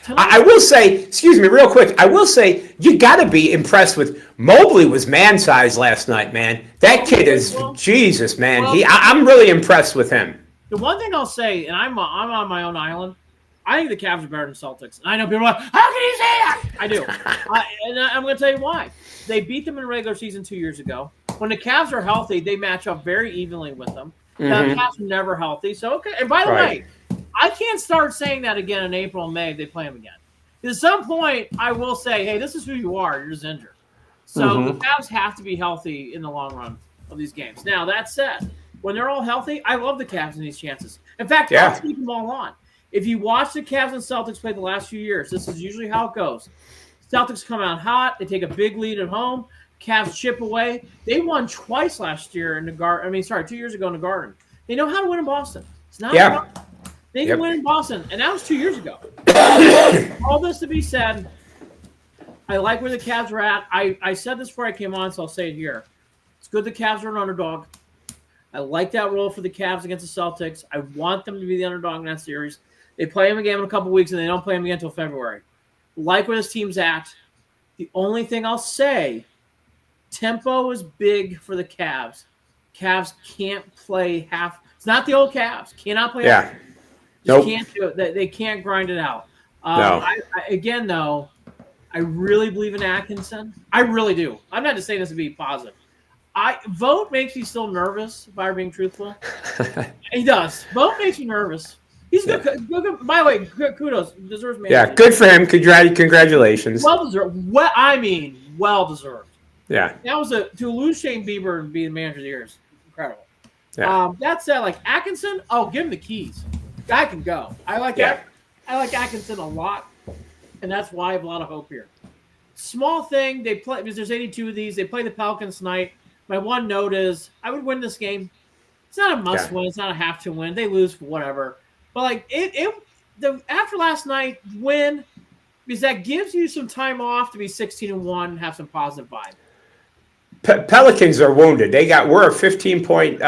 [SPEAKER 2] I will say, excuse me, real quick. I will say you got to be impressed with Mobley. Was man size last night, man. That kid is Jesus, man. I'm really impressed with him.
[SPEAKER 1] The one thing I'll say, and I'm on my own island, I think the Cavs are better than Celtics. And I know people are like, how can you say that? I do. And I'm going to tell you why. They beat them in regular season 2 years ago. When the Cavs are healthy, they match up very evenly with them. The Cavs are never healthy. So, okay. And by the way, I can't start saying that again in April and May if they play them again. At some point, I will say, hey, this is who you are. You're just injured. So the Cavs have to be healthy in the long run of these games. Now, that said, when they're all healthy, I love the Cavs in these chances. In fact, I'll keep them all on. If you watch the Cavs and Celtics play the last few years, this is usually how it goes. Celtics come out hot. They take a big lead at home. Cavs chip away. They won twice last year in the Garden. 2 years ago in the Garden. They know how to win in Boston. It's not hard. They can win in Boston, and that was 2 years ago. All this to be said, I like where the Cavs are at. I said this before I came on, so I'll say it here. It's good the Cavs are an underdog. I like that role for the Cavs against the Celtics. I want them to be the underdog in that series. They play them again in a couple weeks, and they don't play them again until February. Like where this team's at. The only thing I'll say, tempo is big for the Cavs. Cavs can't play half. It's not the old Cavs. Cannot play half.
[SPEAKER 2] Nope.
[SPEAKER 1] Can't do it. They can't grind it out.
[SPEAKER 2] No.
[SPEAKER 1] Again, though, I really believe in Atkinson. I really do. I'm not just saying this to be positive. Vogt makes me still nervous, if I'm being truthful. He does. Vogt makes me nervous. He's good. By the way, kudos. Deserves me.
[SPEAKER 2] Yeah, good for him. Congratulations.
[SPEAKER 1] Well deserved. Well deserved.
[SPEAKER 2] Yeah.
[SPEAKER 1] That was to lose Shane Bieber and be the manager of the year is incredible.
[SPEAKER 2] Yeah.
[SPEAKER 1] That said, like Atkinson, give him the keys. Guy can go. I like Atkinson a lot, and that's why I have a lot of hope here. Small thing, they play because there's 82 of these. They play the Pelicans tonight. My one note is I would win this game. It's not a must win. It's not a have to win. They lose for whatever. But like after last night, win because that gives you some time off to be 16-1 and have some positive vibe.
[SPEAKER 2] Pelicans are wounded. We're a 15-point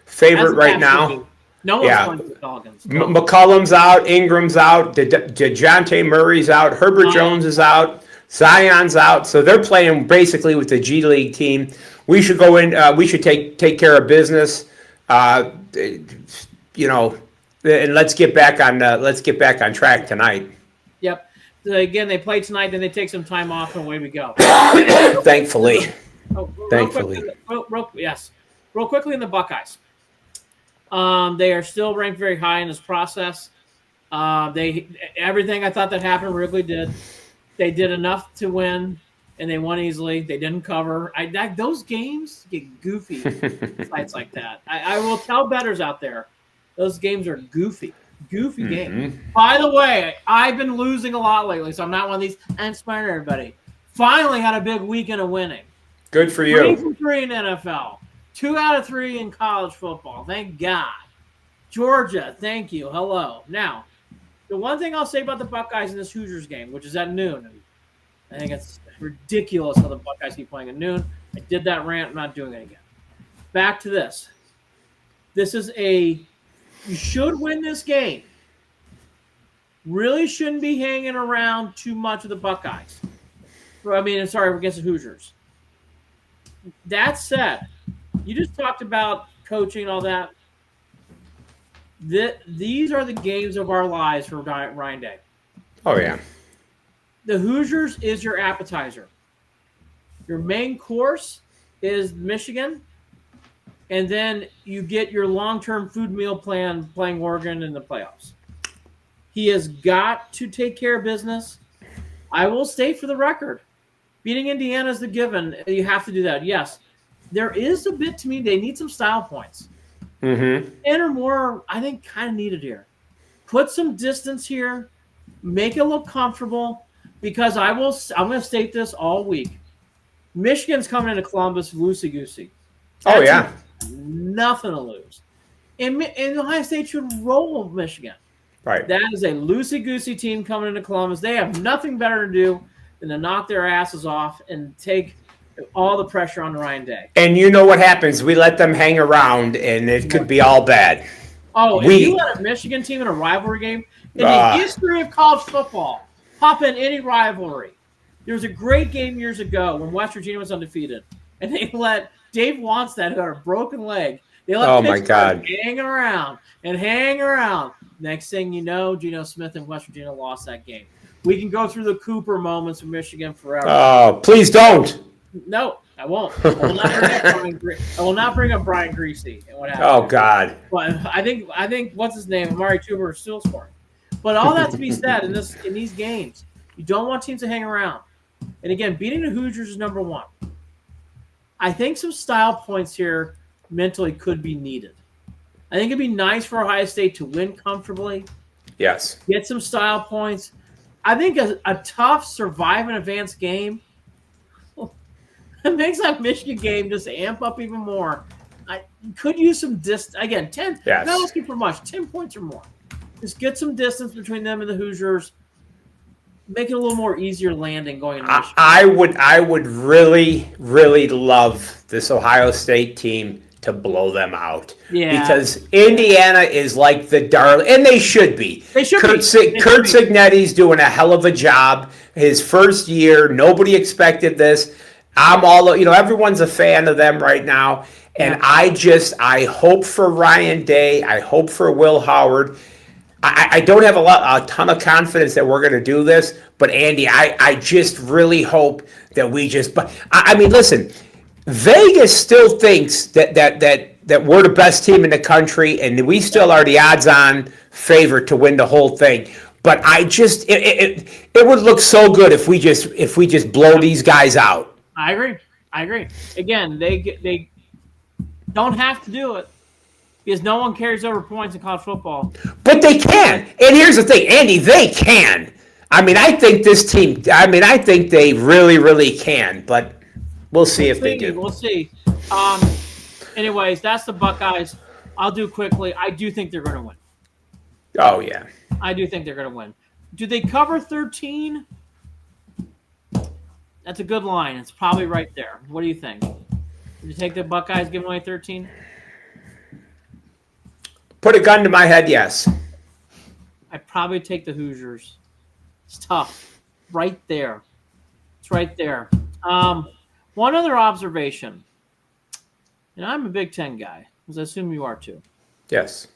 [SPEAKER 2] favorite right now.
[SPEAKER 1] No one's going to the Pelicans.
[SPEAKER 2] McCollum's out. Ingram's out. DeJounte Murray's out. Herbert Jones is out. Zion's out. So they're playing basically with the G League team. We should go in. We should take care of business. And let's get back on track tonight.
[SPEAKER 1] Yep. So again, they play tonight. Then they take some time off, and away we go.
[SPEAKER 2] Thankfully.
[SPEAKER 1] Thankfully. Real quickly in the Buckeyes. They are still ranked very high in this process. Everything I thought that happened Wrigley did. They did enough to win, and they won easily. They didn't cover. Those games get goofy. Fights like that. I will tell bettors out there, those games are goofy. Goofy game. By the way, I've been losing a lot lately, so I'm not one of these. I'm smarter, everybody. Finally had a big weekend of winning.
[SPEAKER 2] Good for you.
[SPEAKER 1] 3 from 3 in NFL. 2 out of 3 in college football. Thank God. Georgia, thank you. Hello. Now, the one thing I'll say about the Buckeyes in this Hoosiers game, which is at noon, and I think it's ridiculous how the Buckeyes keep playing at noon. I did that rant. I'm not doing it again. Back to this. You should win this game. Really shouldn't be hanging around too much with the Buckeyes. Against the Hoosiers. That said, you just talked about coaching and all that. These are the games of our lives for Ryan Day.
[SPEAKER 2] Oh, yeah.
[SPEAKER 1] The Hoosiers is your appetizer. Your main course is Michigan, and then you get your long-term food meal plan playing Oregon in the playoffs. He has got to take care of business. I will state for the record, beating Indiana is the given. You have to do that, yes. there is a bit to me. They need some style points.
[SPEAKER 2] Mm-hmm.
[SPEAKER 1] 10 or more, I think, kind of needed here. Put some distance here. Make it look comfortable. Because I'm going to state this all week. Michigan's coming into Columbus loosey-goosey.
[SPEAKER 2] Oh, yeah.
[SPEAKER 1] Nothing to lose. And Ohio State should roll Michigan.
[SPEAKER 2] Right.
[SPEAKER 1] That is a loosey-goosey team coming into Columbus. They have nothing better to do than to knock their asses off and take all the pressure on Ryan Day.
[SPEAKER 2] And you know what happens? We let them hang around, and it could be all bad.
[SPEAKER 1] Oh, if you let a Michigan team in a rivalry game, in the history of college football, pop in any rivalry. There was a great game years ago when West Virginia was undefeated, and they let Dave Wannstedt, who had a broken leg, they let Pittsburgh hang around and hang around. Next thing you know, Geno Smith and West Virginia lost that game. We can go through the Cooper moments of Michigan forever.
[SPEAKER 2] Oh, please don't.
[SPEAKER 1] No, I won't. I will not bring up Brian Greasy and what happened.
[SPEAKER 2] Oh, God.
[SPEAKER 1] But I think what's his name? Amari Cooper is still scoring. But all that to be said, in these games, you don't want teams to hang around. And again, beating the Hoosiers is number one. I think some style points here mentally could be needed. I think it'd be nice for Ohio State to win comfortably.
[SPEAKER 2] Yes.
[SPEAKER 1] Get some style points. I think a tough survive and advance game it makes that Michigan game just amp up even more. I could use some distance. Again, 10. Yes. Not asking for much. 10 points or more. Just get some distance between them and the Hoosiers. Make it a little more easier landing going into Michigan.
[SPEAKER 2] I would really, really love this Ohio State team to blow them out.
[SPEAKER 1] Yeah.
[SPEAKER 2] Because Indiana is like the darling, and they should be.
[SPEAKER 1] They should
[SPEAKER 2] Kurt Cignetti's doing a hell of a job. His first year, nobody expected this. Everyone's a fan of them right now. And I hope for Ryan Day. I hope for Will Howard. I don't have a ton of confidence that we're going to do this, but Andy, I just really hope that we just. But I mean, listen, Vegas still thinks that we're the best team in the country, and we still are the odds-on favorite to win the whole thing. But it would look so good if we just blow these guys out.
[SPEAKER 1] I agree. Again, they don't have to do it. Because no one carries over points in college football.
[SPEAKER 2] But they can. And here's the thing, Andy, they can. I mean, I think they really, really can. But we'll see if they do.
[SPEAKER 1] We'll see. Anyways, that's the Buckeyes. I'll do quickly. I do think they're going to win.
[SPEAKER 2] Oh, yeah.
[SPEAKER 1] I do think they're going to win. Do they cover 13? That's a good line. It's probably right there. What do you think? Would you take the Buckeyes giving away 13?
[SPEAKER 2] Put a gun to my head, yes.
[SPEAKER 1] I'd probably take the Hoosiers. It's tough. Right there. It's right there. One other observation. And I'm a Big Ten guy, because I assume you are too.
[SPEAKER 2] Yes.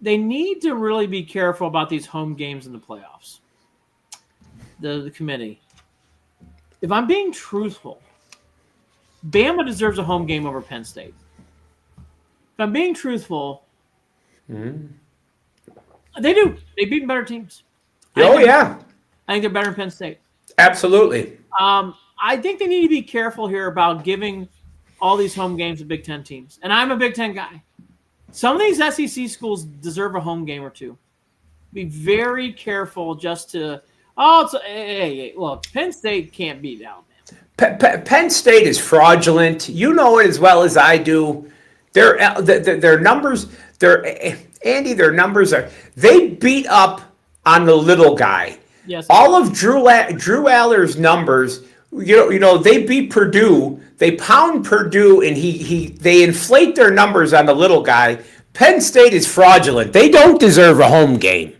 [SPEAKER 1] They need to really be careful about these home games in the playoffs. The committee. If I'm being truthful, Bama deserves a home game over Penn State. If I'm being truthful, they do. They've beaten better teams.
[SPEAKER 2] Yeah.
[SPEAKER 1] I think they're better than Penn State.
[SPEAKER 2] Absolutely.
[SPEAKER 1] I think they need to be careful here about giving all these home games to Big Ten teams. And I'm a Big Ten guy. Some of these SEC schools deserve a home game or two. Be very careful just to hey, look, Penn State can't beat Alabama.
[SPEAKER 2] Penn State is fraudulent. You know it as well as I do. Their numbers. Their numbers are. They beat up on the little guy.
[SPEAKER 1] Yes.
[SPEAKER 2] All of Drew Aller's numbers. They beat Purdue. They pound Purdue, and they inflate their numbers on the little guy. Penn State is fraudulent. They don't deserve a home game.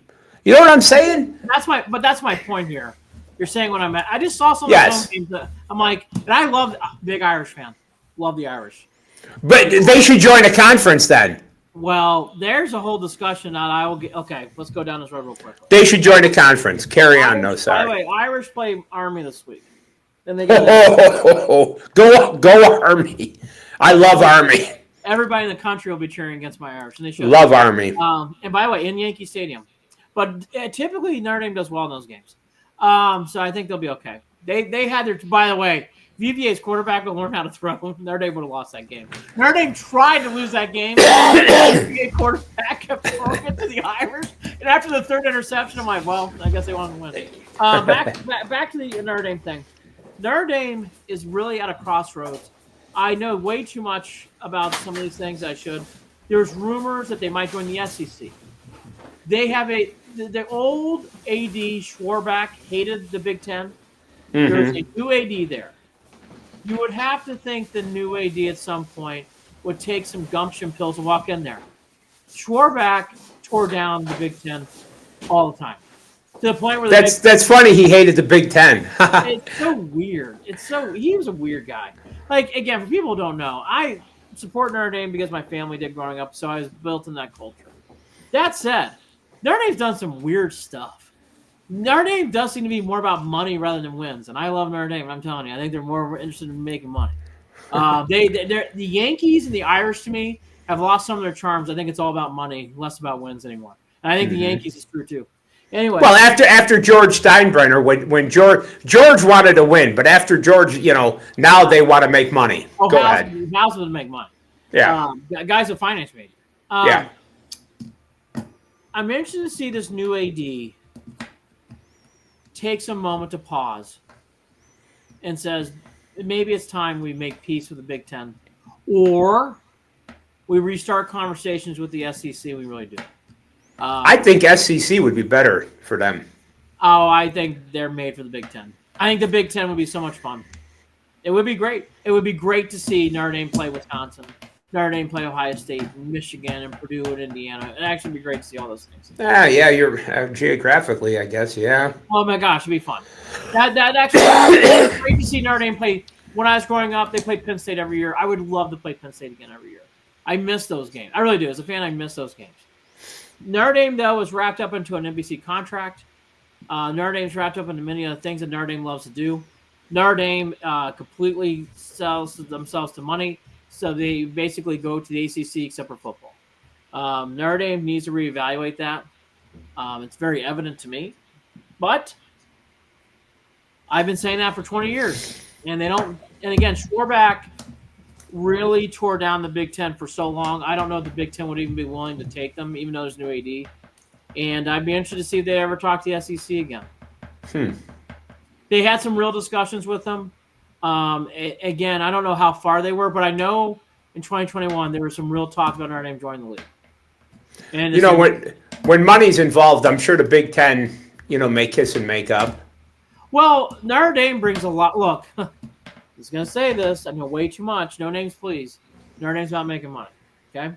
[SPEAKER 2] You know what I'm saying?
[SPEAKER 1] That's my point here. You're saying what I'm at. I just saw some of the home games that I'm like, and I love big Irish fan. Love the Irish.
[SPEAKER 2] But they should join a conference then.
[SPEAKER 1] Well, there's a whole discussion that I will get. Okay, let's go down this road real quickly.
[SPEAKER 2] They should join a conference. Carry on. No, sorry.
[SPEAKER 1] By the way, Irish play Army this week. Then they
[SPEAKER 2] go Army. I love Army.
[SPEAKER 1] Everybody in the country will be cheering against my Irish, and they should.
[SPEAKER 2] Love Army.
[SPEAKER 1] And by the way, in Yankee Stadium. But typically Notre Dame does well in those games. So I think they'll be okay. They had their. By the way, VVA's quarterback would learn how to throw. Notre Dame would have lost that game. Notre Dame tried to lose that game. VVA quarterback kept throwing it to the Irish, and after the third interception, I'm like, well, I guess they wanted to win. Back to the Notre Dame thing. Notre Dame is really at a crossroads. I know way too much about some of these things I should. There's rumors that they might join the SEC. They have the old AD Schwarback hated the Big Ten. Mm-hmm. There's a new AD there. You would have to think the new AD at some point would take some gumption pills and walk in there. Schwarback tore down the Big Ten all the time. To the point where
[SPEAKER 2] that's funny. He hated the Big Ten.
[SPEAKER 1] It's so weird. He was a weird guy. Like, again, for people who don't know, I support Notre Dame because my family did growing up, so I was built in that culture. That said, Notre Dame's done some weird stuff. Notre Dame does seem to be more about money rather than wins, and I love Notre Dame. I'm telling you, I think they're more interested in making money. The Yankees and the Irish, to me, have lost some of their charms. I think it's all about money, less about wins anymore. And I think the Yankees is true too. Anyway,
[SPEAKER 2] well, after George Steinbrenner, when George wanted to win, but after George, now they want to make money. Go ahead.
[SPEAKER 1] House would make money.
[SPEAKER 2] Yeah,
[SPEAKER 1] guys with finance major.
[SPEAKER 2] Yeah.
[SPEAKER 1] I'm interested to see this new AD takes a moment to pause and says, maybe it's time we make peace with the Big Ten, or we restart conversations with the SEC. We really do.
[SPEAKER 2] I think SEC would be better for them.
[SPEAKER 1] Oh, I think they're made for the Big Ten. I think the Big Ten would be so much fun. It would be great. It would be great to see Notre Dame play Wisconsin, Notre Dame play Ohio State, Michigan, and Purdue and Indiana. It'd actually be great to see all those things.
[SPEAKER 2] Yeah, you're geographically, I guess, yeah.
[SPEAKER 1] Oh my gosh, it'd be fun. That actually great to see Notre Dame play. When I was growing up, they played Penn State every year. I would love to play Penn State again every year. I miss those games. I really do. As a fan, I miss those games. Notre Dame, though, was wrapped up into an NBC contract. Notre Dame's wrapped up into many other things that Notre Dame loves to do. Notre Dame completely sells themselves to money, so they basically go to the ACC except for football. Notre Dame needs to reevaluate that. It's very evident to me. But I've been saying that for 20 years. And they don't – and again, Schwarback really tore down the Big Ten for so long. I don't know if the Big Ten would even be willing to take them, even though there's new AD. And I'd be interested to see if they ever talk to the SEC again. They had some real discussions with them. Again, I don't know how far they were, but I know in 2021 there was some real talk about Notre Dame joining the league. And
[SPEAKER 2] when money's involved, I'm sure the Big Ten, may kiss and make up.
[SPEAKER 1] Well, Notre Dame brings a lot. Look, I was going to say this. I know way too much. No names, please. Notre Dame's about making money. Okay?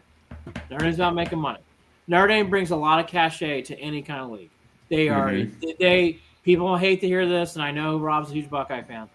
[SPEAKER 1] Notre Dame's about making money. Notre Dame brings a lot of cachet to any kind of league. They are people hate to hear this, and I know Rob's a huge Buckeye fan.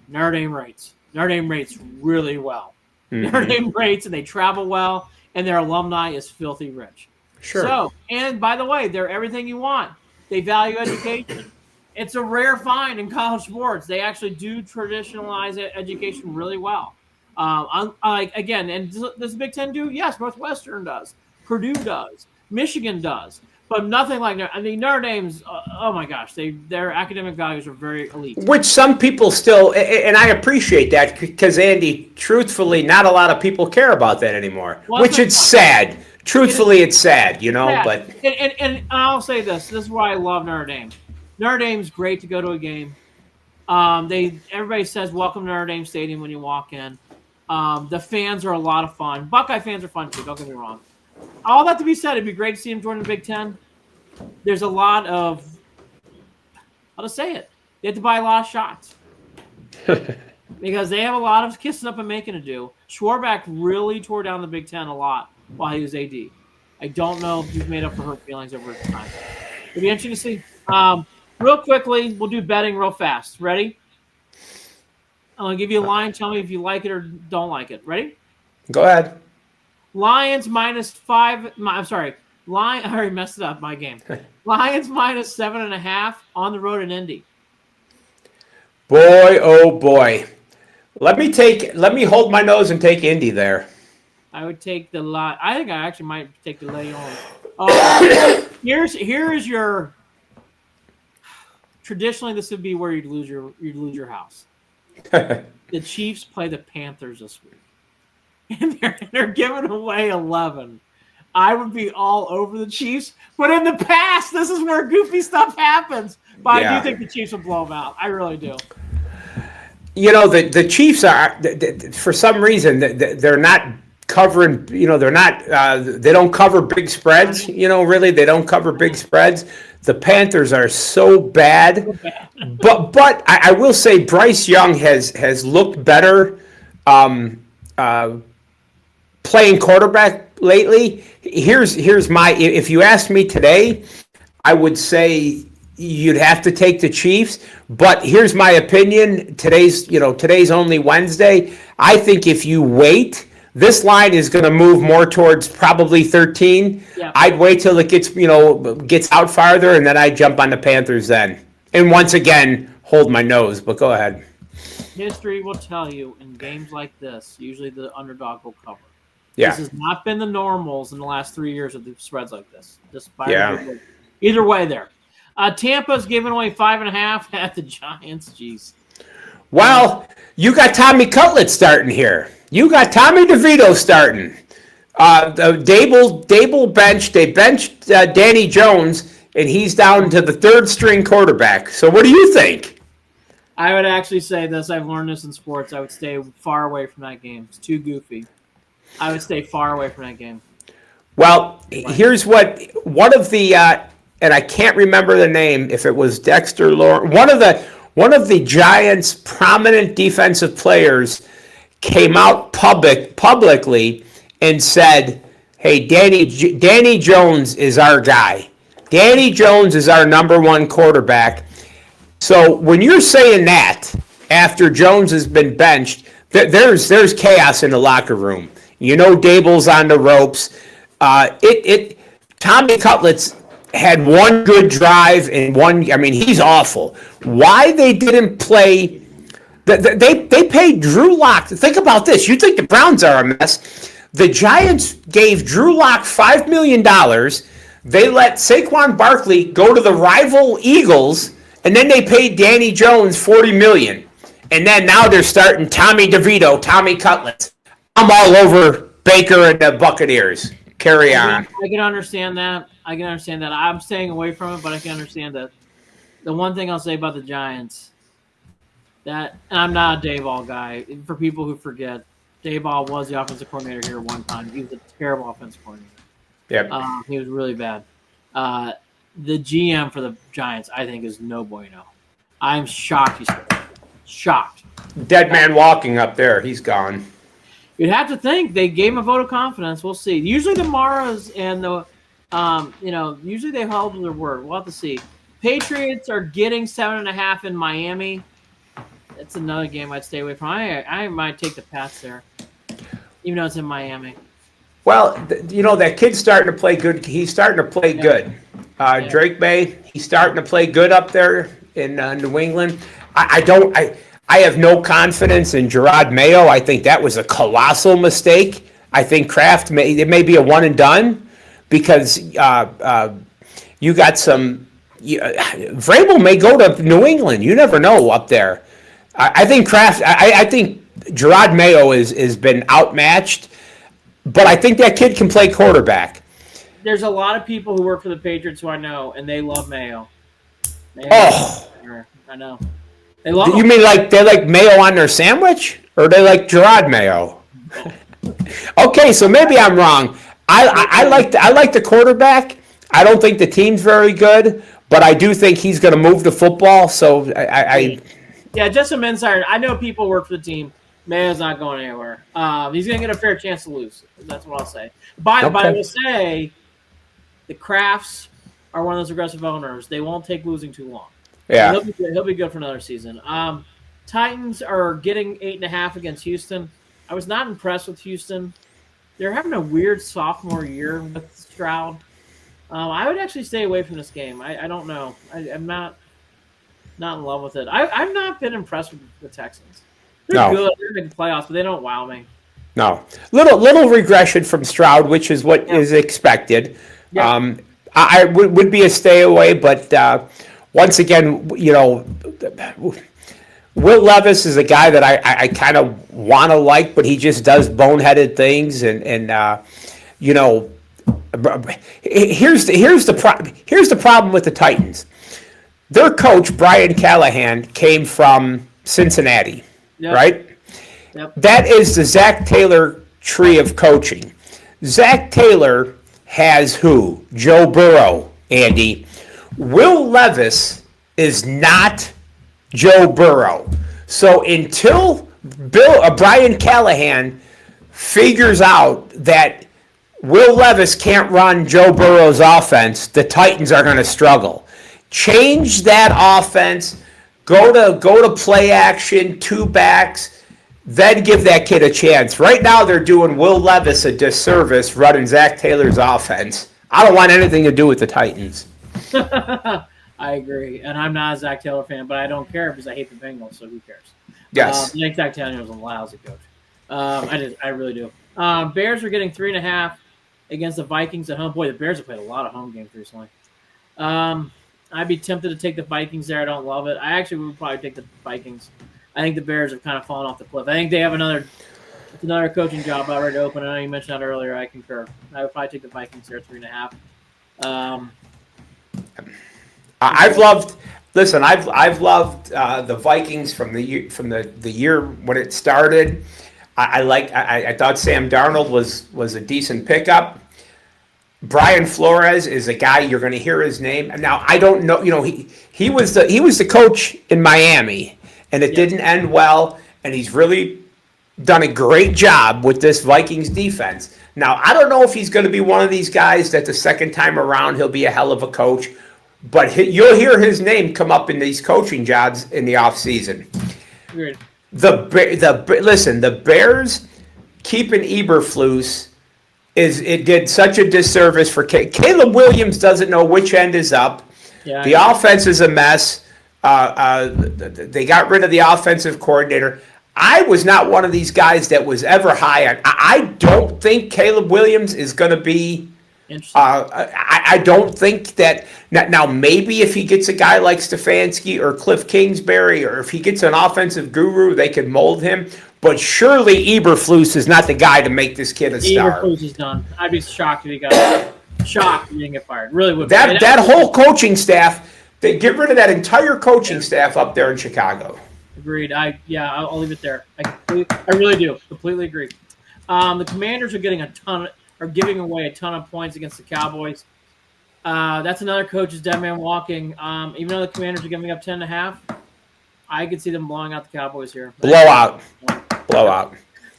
[SPEAKER 1] Notre Dame rates. Notre Dame rates really well. Notre Dame rates, and they travel well, and their alumni is filthy rich.
[SPEAKER 2] Sure.
[SPEAKER 1] So, and by the way, they're everything you want. They value education. It's a rare find in college sports. They actually do traditionalize education really well. Again, and does the Big Ten do? Yes, Northwestern does. Purdue does. Michigan does. But nothing like Notre Dame's, oh my gosh, their academic values are very elite.
[SPEAKER 2] Which some people still, and I appreciate that because, Andy, truthfully, not a lot of people care about that anymore, which it's sad. Truthfully, it's sad, but.
[SPEAKER 1] And I'll say this. This is why I love Notre Dame. Notre Dame's great to go to a game. Everybody says welcome to Notre Dame Stadium when you walk in. The fans are a lot of fun. Buckeye fans are fun too, don't get me wrong. All that to be said, it'd be great to see him join the Big Ten. There's a lot of, I'll just say it, they have to buy a lot of shots. Because they have a lot of kissing up and making to do. Schwarback really tore down the Big Ten a lot while he was AD. I don't know if he's made up for hurt feelings over his time. It'd be interesting to see. Real quickly, we'll do betting real fast. Ready? I'm going to give you a line. Tell me if you like it or don't like it. Ready?
[SPEAKER 2] Go ahead.
[SPEAKER 1] Lions -5. I already messed it up, my game. Lions -7.5 on the road in Indy.
[SPEAKER 2] Boy, oh boy. Let me hold my nose and take Indy there.
[SPEAKER 1] I would take the lot. I think I actually might take the Lions. Here's your. traditionally this would be where you'd lose your house. The Chiefs play the Panthers this week, and they're giving away 11. I would be all over the Chiefs, but in the past, this is where goofy stuff happens. But I do think the Chiefs will blow them out. I really do.
[SPEAKER 2] You know, the Chiefs are, for some reason, they're not covering, they're not, they don't cover big spreads, really. They don't cover big spreads. The Panthers are so bad. But I will say Bryce Young has looked better playing quarterback lately. Here's my, if you asked me today, I would say you'd have to take the Chiefs, but here's my opinion. Today's only Wednesday. I think if you wait, this line is going to move more towards probably 13. Yeah. I'd wait till it gets out farther, and then I'd jump on the Panthers then. And once again, hold my nose, but go ahead.
[SPEAKER 1] History will tell you in games like this, usually the underdog will cover.
[SPEAKER 2] Yeah.
[SPEAKER 1] This has not been the normals in the last 3 years of the spreads like this. Either way there. Tampa's giving away 5.5 at the Giants. Jeez.
[SPEAKER 2] Well, you got Tommy Cutlett starting here. You got Tommy DeVito starting. Dable benched. They benched Danny Jones, and he's down to the third string quarterback. So what do you think?
[SPEAKER 1] I would actually say this. I've learned this in sports. I would stay far away from that game. It's too goofy. I would stay far away from that game.
[SPEAKER 2] Well, here's one of the, and I can't remember the name, if it was Dexter Lawrence, one of the Giants' prominent defensive players came out publicly and said, hey, Danny Jones is our guy. Danny Jones is our number one quarterback. So when you're saying that after Jones has been benched, there's chaos in the locker room. Dable's on the ropes. Tommy Cutlett's had one good drive and he's awful. Why they didn't play? They paid Drew Lock. Think about this. You think the Browns are a mess? The Giants gave Drew Lock $5 million. They let Saquon Barkley go to the rival Eagles, and then they paid Danny Jones $40 million. And then now they're starting Tommy DeVito, Tommy Cutlett. I'm all over Baker and the Buccaneers. Carry on.
[SPEAKER 1] I can understand that. I'm staying away from it, but I can understand that. The one thing I'll say about the Giants, and I'm not a Dayball guy. For people who forget, Dayball was the offensive coordinator here one time. He was a terrible offensive coordinator.
[SPEAKER 2] Yep.
[SPEAKER 1] He was really bad. The GM for the Giants, I think, is no bueno. I'm shocked he's shocked.
[SPEAKER 2] Dead man walking up there. He's gone.
[SPEAKER 1] You'd have to think they gave him a vote of confidence. We'll see. Usually the Maras and the, usually they hold their word. We'll have to see. Patriots are getting 7.5 in Miami. That's another game I'd stay away from. I might take the Pats there, even though it's in Miami.
[SPEAKER 2] Well, that kid's starting to play good. He's starting to play good. Drake May, he's starting to play good up there in New England. I have no confidence in Gerard Mayo. I think that was a colossal mistake. I think Kraft it may be a one and done because you got some. Vrabel may go to New England. You never know up there. I think Kraft. I think Gerard Mayo has been outmatched, but I think that kid can play quarterback.
[SPEAKER 1] There's a lot of people who work for the Patriots who I know, and they love Mayo. I know. They love him. You mean like they like mayo on their sandwich, or they like Gerard Mayo? Okay, so maybe I'm wrong. I like the quarterback. I don't think the team's very good, but I do think he's going to move the football. So yeah, just some insider. I know people work for the team. Mayo's not going anywhere. He's going to get a fair chance to lose. That's what I'll say. But I will say the Crafts are one of those aggressive owners. They won't take losing too long. Yeah, he'll be good for another season. Titans are getting 8.5 against Houston. I was not impressed with Houston. They're having a weird sophomore year with Stroud. I would actually stay away from this game. I don't know. I'm not in love with it. I've not been impressed with the Texans. They're good. They're in the playoffs, but they don't wow me. No, little regression from Stroud, which is what is expected. Yeah. I would be a stay away, but
[SPEAKER 2] once again, Will Levis is a guy that I kind of want to like, but he just does boneheaded things, here's the problem with the Titans. Their coach Brian Callahan came from Cincinnati,
[SPEAKER 1] Yep.
[SPEAKER 2] right?
[SPEAKER 1] Yep.
[SPEAKER 2] That is the Zach Taylor tree of coaching. Zach Taylor has who? Joe Burrow, Andy. Will Levis is not Joe Burrow. So until Brian Callahan figures out that Will Levis can't run Joe Burrow's offense, the Titans are going to struggle. Change that offense, go to play action, two backs, then give that kid a chance. Right now they're doing Will Levis a disservice running Zach Taylor's offense. I don't want anything to do with the Titans.
[SPEAKER 1] I agree, and I'm not a Zach Taylor fan, but I don't care because I hate the Bengals, so who cares?
[SPEAKER 2] Yes.
[SPEAKER 1] I think Zach Taylor was a lousy coach. I really do. Bears are getting 3.5 against the Vikings at home. Boy, the Bears have played a lot of home games recently. I'd be tempted to take the Vikings there. I don't love it. I actually would probably take the Vikings. I think the Bears have kind of fallen off the cliff. I think they have another coaching job already open. I know you mentioned that earlier. I concur. I would probably take the Vikings there 3.5.
[SPEAKER 2] I've loved the Vikings from the year when it started. I thought Sam Darnold was a decent pickup. Brian Flores is a guy you're going to hear his name. Now I don't know. He was the coach in Miami, and it didn't end well. And he's really done a great job with this Vikings defense. Now I don't know if he's going to be one of these guys that the second time around he'll be a hell of a coach. But you'll hear his name come up in these coaching jobs in the offseason.
[SPEAKER 1] Agreed.
[SPEAKER 2] The Bears keeping Eberflus it did such a disservice for Caleb Williams. Doesn't know which end is up.
[SPEAKER 1] Yeah,
[SPEAKER 2] the offense is a mess. They got rid of the offensive coordinator. I was not one of these guys that was ever high on. I don't think Caleb Williams is going to be. I don't think that now. Maybe if he gets a guy like Stefanski or Cliff Kingsbury, or if he gets an offensive guru, they could mold him. But surely Eberflus is not the guy to make this kid a star.
[SPEAKER 1] Eberflus is done. I'd be shocked if he got shocked if he didn't get fired. Really would.
[SPEAKER 2] That whole coaching staff. They get rid of that entire coaching staff up there in Chicago.
[SPEAKER 1] Agreed. I'll leave it there. I really do. Completely agree. The Commanders are giving away a ton of points against the Cowboys. That's another coach's dead man walking. Even though the Commanders are giving up 10.5, I could see them blowing out the Cowboys here.
[SPEAKER 2] Blowout.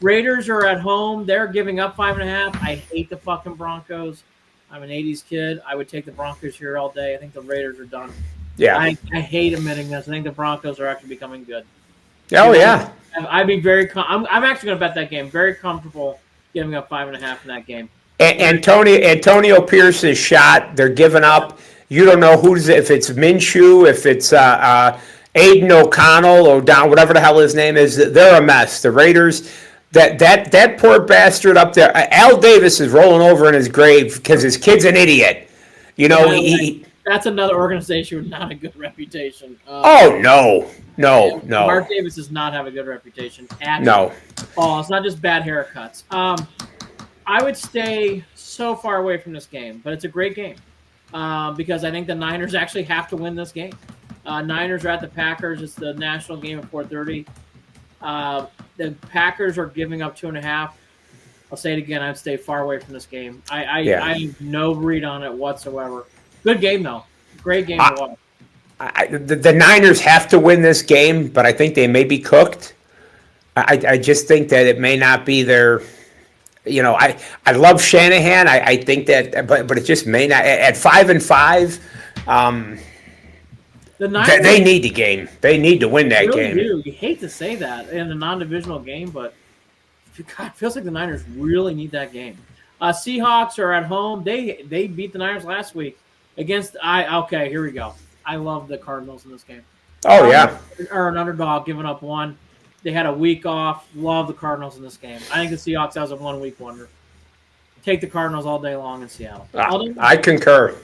[SPEAKER 1] Raiders are at home. They're giving up 5.5. I hate the fucking Broncos. I'm an 80s kid. I would take the Broncos here all day. I think the Raiders are done.
[SPEAKER 2] Yeah.
[SPEAKER 1] I hate admitting this. I think the Broncos are actually becoming good.
[SPEAKER 2] Oh, yeah.
[SPEAKER 1] I'd be I'm actually going to bet that game. Very comfortable giving up 5.5 in that game.
[SPEAKER 2] Antonio Pierce's shot, they're giving up. You don't know if it's Minshew, if it's Aiden O'Connell or whatever the hell his name is. They're a mess. The Raiders, that poor bastard up there. Al Davis is rolling over in his grave because his kid's an idiot.
[SPEAKER 1] That's another organization with not a good reputation.
[SPEAKER 2] No.
[SPEAKER 1] Mark Davis does not have a good reputation at all. It's not just bad haircuts. I would stay so far away from this game, but it's a great game because I think the Niners actually have to win this game. Niners are at the Packers. It's the national game at 4:30. The Packers are giving up 2.5. I'll say it again. I'd stay far away from this game. I have no read on it whatsoever. Good game, though. Great game to watch.
[SPEAKER 2] The Niners have to win this game, but I think they may be cooked. I just think that it may not be their – I love Shanahan. I think that – but it just may not – at 5-5,
[SPEAKER 1] the Niners,
[SPEAKER 2] they need the game. They need to win that game.
[SPEAKER 1] Do. You hate to say that in a non-divisional game, but God, it feels like the Niners really need that game. Seahawks are at home. They beat the Niners last week against okay, here we go. I love the Cardinals in this game.
[SPEAKER 2] Oh, yeah.
[SPEAKER 1] Are an underdog giving up one. They had a week off. Love the Cardinals in this game. I think the Seahawks has a 1 week wonder. Take the Cardinals all day long in Seattle.
[SPEAKER 2] I concur.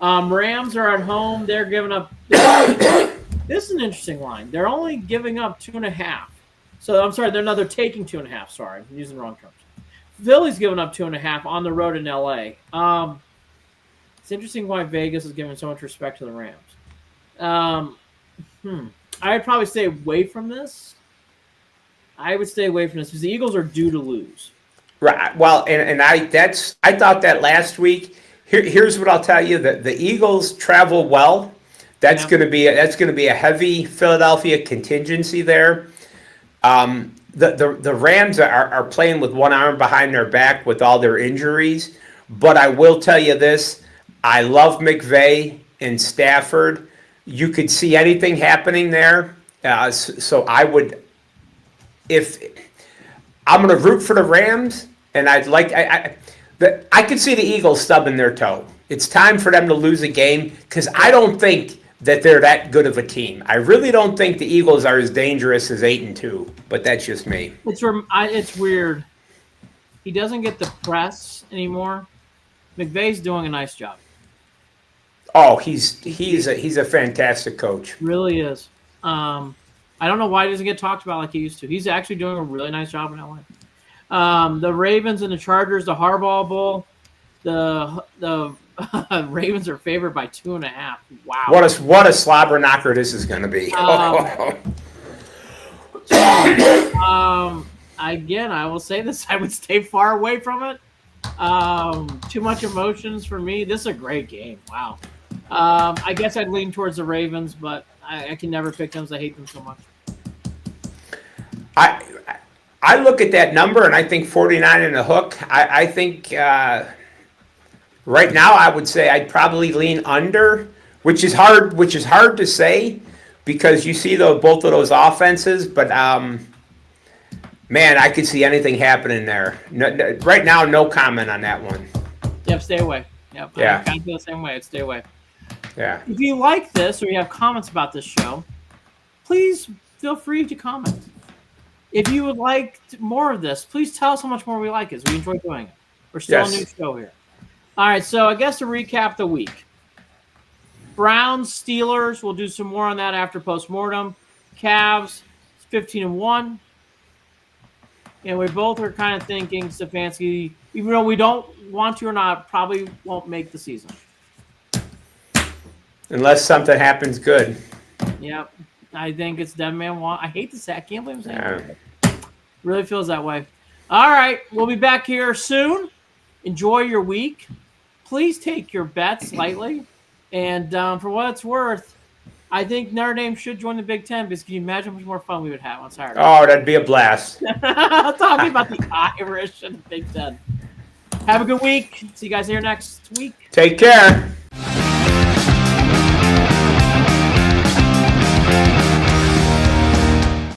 [SPEAKER 1] Rams are at home. They're giving up. This is an interesting line. They're only giving up 2.5. So I'm sorry. They're taking 2.5. Sorry, I'm using the wrong terms. Philly's giving up 2.5 on the road in LA. It's interesting why Vegas is giving so much respect to the Rams. I would probably stay away from this. I would stay away from this because the Eagles are due to lose.
[SPEAKER 2] Right. Well, and I thought that last week. Here's what I'll tell you: the Eagles travel well. That's going to be a heavy Philadelphia contingency there. The Rams are playing with one arm behind their back with all their injuries. But I will tell you this: I love McVay and Stafford. You could see anything happening there. So I would, if I'm going to root for the Rams, and I could see the Eagles stubbing their toe. It's time for them to lose a game because I don't think that they're that good of a team. I really don't think the Eagles are as dangerous as 8-2, but that's just me.
[SPEAKER 1] It's weird. He doesn't get the press anymore. McVay's doing a nice job.
[SPEAKER 2] Oh, he's a fantastic coach.
[SPEAKER 1] Really is. I don't know why he doesn't get talked about like he used to. He's actually doing a really nice job in LA. The Ravens and the Chargers, the Harbaugh Bowl. The Ravens are favored by 2.5. Wow.
[SPEAKER 2] What a slobber knocker this is going to be.
[SPEAKER 1] Again, I will say this. I would stay far away from it. Too much emotions for me. This is a great game. Wow. I guess I'd lean towards the Ravens, but I can never pick them because I hate them so much.
[SPEAKER 2] I look at that number and I think 49 and a hook. I think right now I would say I'd probably lean under, which is hard to say because you see both of those offenses, but man, I could see anything happening there. No, right now, no comment on that one.
[SPEAKER 1] Yep, stay away. Yep,
[SPEAKER 2] yeah.
[SPEAKER 1] I kind of feel the same way. I'd stay away.
[SPEAKER 2] Yeah.
[SPEAKER 1] If you like this or you have comments about this show, please feel free to comment. If you would like more of this, please tell us how much more we like it. We enjoy doing it. We're still a new show here. All right, so I guess to recap the week. Browns, Steelers, we'll do some more on that after postmortem. Cavs, 15-1. And we both are kind of thinking Stefanski, even though we don't want to or not, probably won't make the season.
[SPEAKER 2] Unless something happens good.
[SPEAKER 1] Yep. I think it's dead man walk. I hate to say I can't believe I'm saying that. Really feels that way. All right. We'll be back here soon. Enjoy your week. Please take your bets lightly. And for what it's worth, I think Notre Dame should join the Big Ten because can you imagine how much more fun we would have on Saturday?
[SPEAKER 2] Oh, that'd be a blast.
[SPEAKER 1] Talking about the Irish and the Big Ten. Have a good week. See you guys here next week.
[SPEAKER 2] Take care.